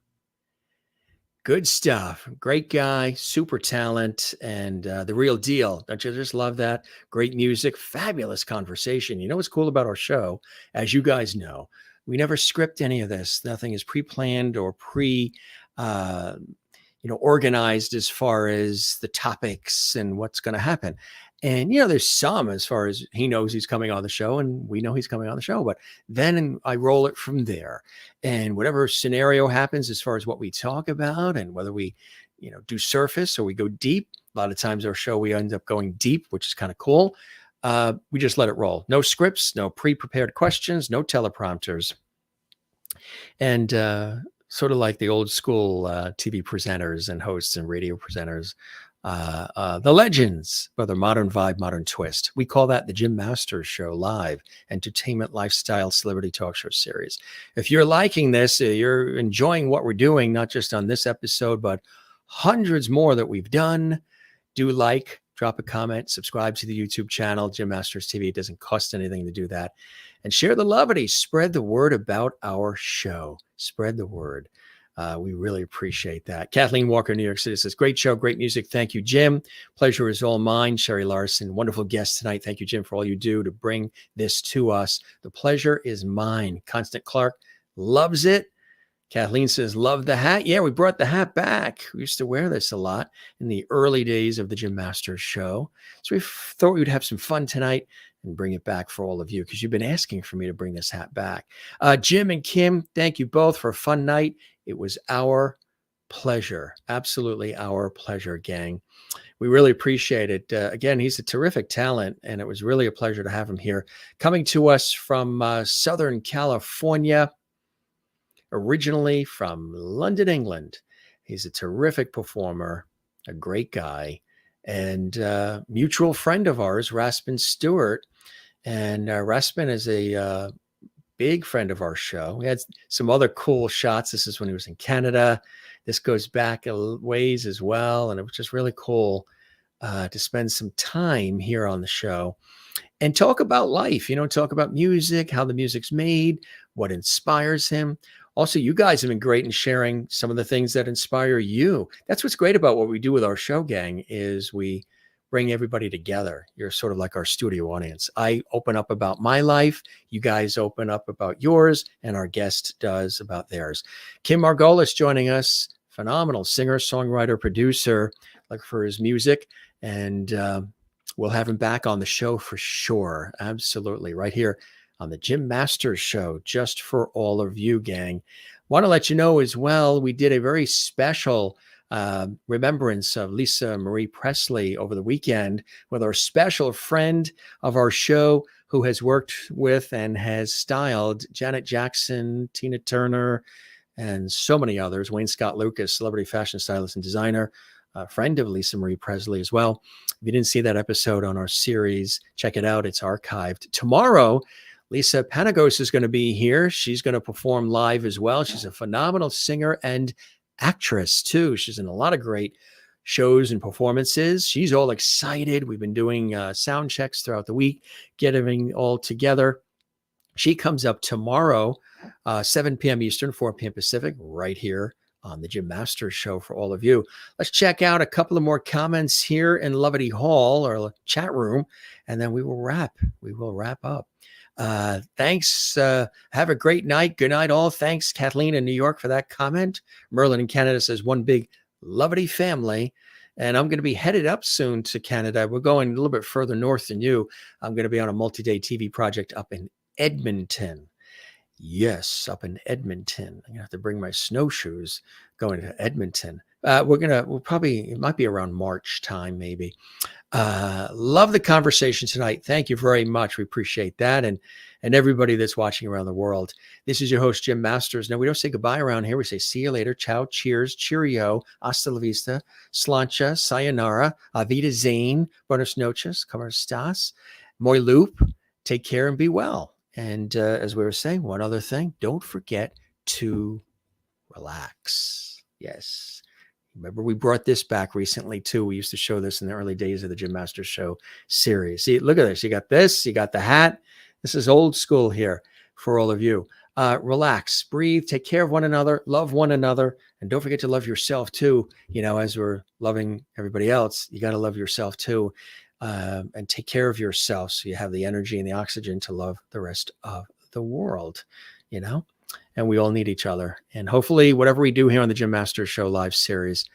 Good stuff. Great guy, super talent, and the real deal. Don't you just love that? Great music, fabulous conversation. You know what's cool about our show? As you guys know, we never script any of this. Nothing is pre-planned or organized as far as the topics and what's going to happen. And, there's some as far as he knows he's coming on the show and we know he's coming on the show, but then I roll it from there. And whatever scenario happens as far as what we talk about and whether we, do surface or we go deep, a lot of times our show, we end up going deep, which is kind of cool. We just let it roll. No scripts, no pre-prepared questions, no teleprompters. And sort of like the old school TV presenters and hosts and radio presenters, the legends, whether modern vibe, modern twist. We call that the Jim Masters Show live entertainment, lifestyle, celebrity talk show series. If you're liking this, you're enjoying what we're doing, not just on this episode, but hundreds more that we've done, do drop a comment, subscribe to the YouTube channel, Jim Masters TV. It doesn't cost anything to do that. And share the lovity. Spread the word about our show. Spread the word. We really appreciate that. Kathleen Walker, New York City says, great show, great music. Thank you, Jim. Pleasure is all mine. Sherry Larson, wonderful guest tonight. Thank you, Jim, for all you do to bring this to us. The pleasure is mine. Constant Clark loves it. Kathleen says, love the hat. Yeah, we brought the hat back. We used to wear this a lot in the early days of the Jim Masters Show. So we thought we would have some fun tonight and bring it back for all of you because you've been asking for me to bring this hat back. Jim and Kim, thank you both for a fun night. It was our pleasure. Absolutely our pleasure, gang. We really appreciate it. Again, he's a terrific talent, and it was really a pleasure to have him here. Coming to us from Southern California, originally from London, England. He's a terrific performer, a great guy, and mutual friend of ours, Raspin Stewart. And Raspin is a big friend of our show. We had some other cool shots. This is when he was in Canada. This goes back a ways as well. And it was just really cool to spend some time here on the show and talk about life, talk about music, how the music's made, what inspires him. Also, you guys have been great in sharing some of the things that inspire you. That's what's great about what we do with our show, gang, is we bring everybody together. You're sort of like our studio audience. I open up about my life. You guys open up about yours, and our guest does about theirs. Kim Margolis joining us, phenomenal singer, songwriter, producer. Look for his music, and we'll have him back on the show for sure. Absolutely. Right here on the Jim Masters Show, just for all of you, gang. Want to let you know as well, we did a very special remembrance of Lisa Marie Presley over the weekend with our special friend of our show who has worked with and has styled Janet Jackson, Tina Turner, and so many others. Wayne Scott Lucas, celebrity fashion stylist and designer, a friend of Lisa Marie Presley as well. If you didn't see that episode on our series, check it out. It's archived. Tomorrow, Lisa Panagos is going to be here. She's going to perform live as well. She's a phenomenal singer and actress too. She's in a lot of great shows and performances. She's all excited. We've been doing sound checks throughout the week, getting all together. She comes up tomorrow, 7 p.m. Eastern, 4 p.m. Pacific, right here on the Jim Masters Show for all of you. Let's check out a couple of more comments here in Lovety Hall, or chat room, and then we will wrap up. Thanks. Have a great night. Good night, all. Thanks, Kathleen in New York, for that comment. Merlin in Canada says, one big Lovety family. And I'm going to be headed up soon to Canada. We're going a little bit further north than you. I'm going to be on a multi-day TV project up in Edmonton. Yes, up in Edmonton. I'm going to have to bring my snowshoes going to Edmonton. It might be around March time, maybe. Love the conversation tonight. Thank you very much. We appreciate that. And everybody that's watching around the world. This is your host, Jim Masters. Now, we don't say goodbye around here. We say see you later. Ciao, cheers, cheerio, hasta la vista, slancha, sayonara, avida zane, buenas noches, como estás, muy loop. Take care and be well. And as we were saying, one other thing, don't forget to relax. Yes. Remember, we brought this back recently, too. We used to show this in the early days of the Jim Masters Show series. See, look at this. You got this. You got the hat. This is old school here for all of you. Relax, breathe, take care of one another, love one another, and don't forget to love yourself, too. You know, as we're loving everybody else, you got to love yourself, too, and take care of yourself so you have the energy and the oxygen to love the rest of the world, you know? And we all need each other. And hopefully whatever we do here on the Jim Masters Show live series,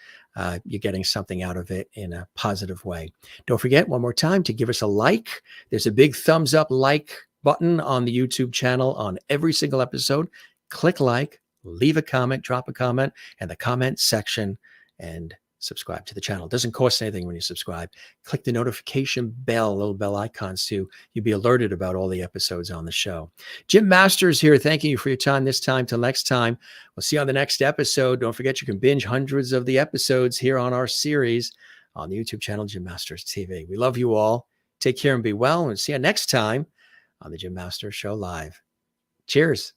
you're getting something out of it in a positive way. Don't forget one more time to give us a like. There's a big thumbs up like button on the YouTube channel on every single episode. Click like, leave a comment, drop a comment in the comment section, and subscribe to the channel. It doesn't cost anything when you subscribe. Click the notification bell, little bell icon, so you'll be alerted about all the episodes on the show. Jim Masters here. Thanking you for your time this time. Till next time, we'll see you on the next episode. Don't forget you can binge hundreds of the episodes here on our series on the YouTube channel, Jim Masters TV. We love you all. Take care and be well, and see you next time on the Jim Masters Show Live. Cheers.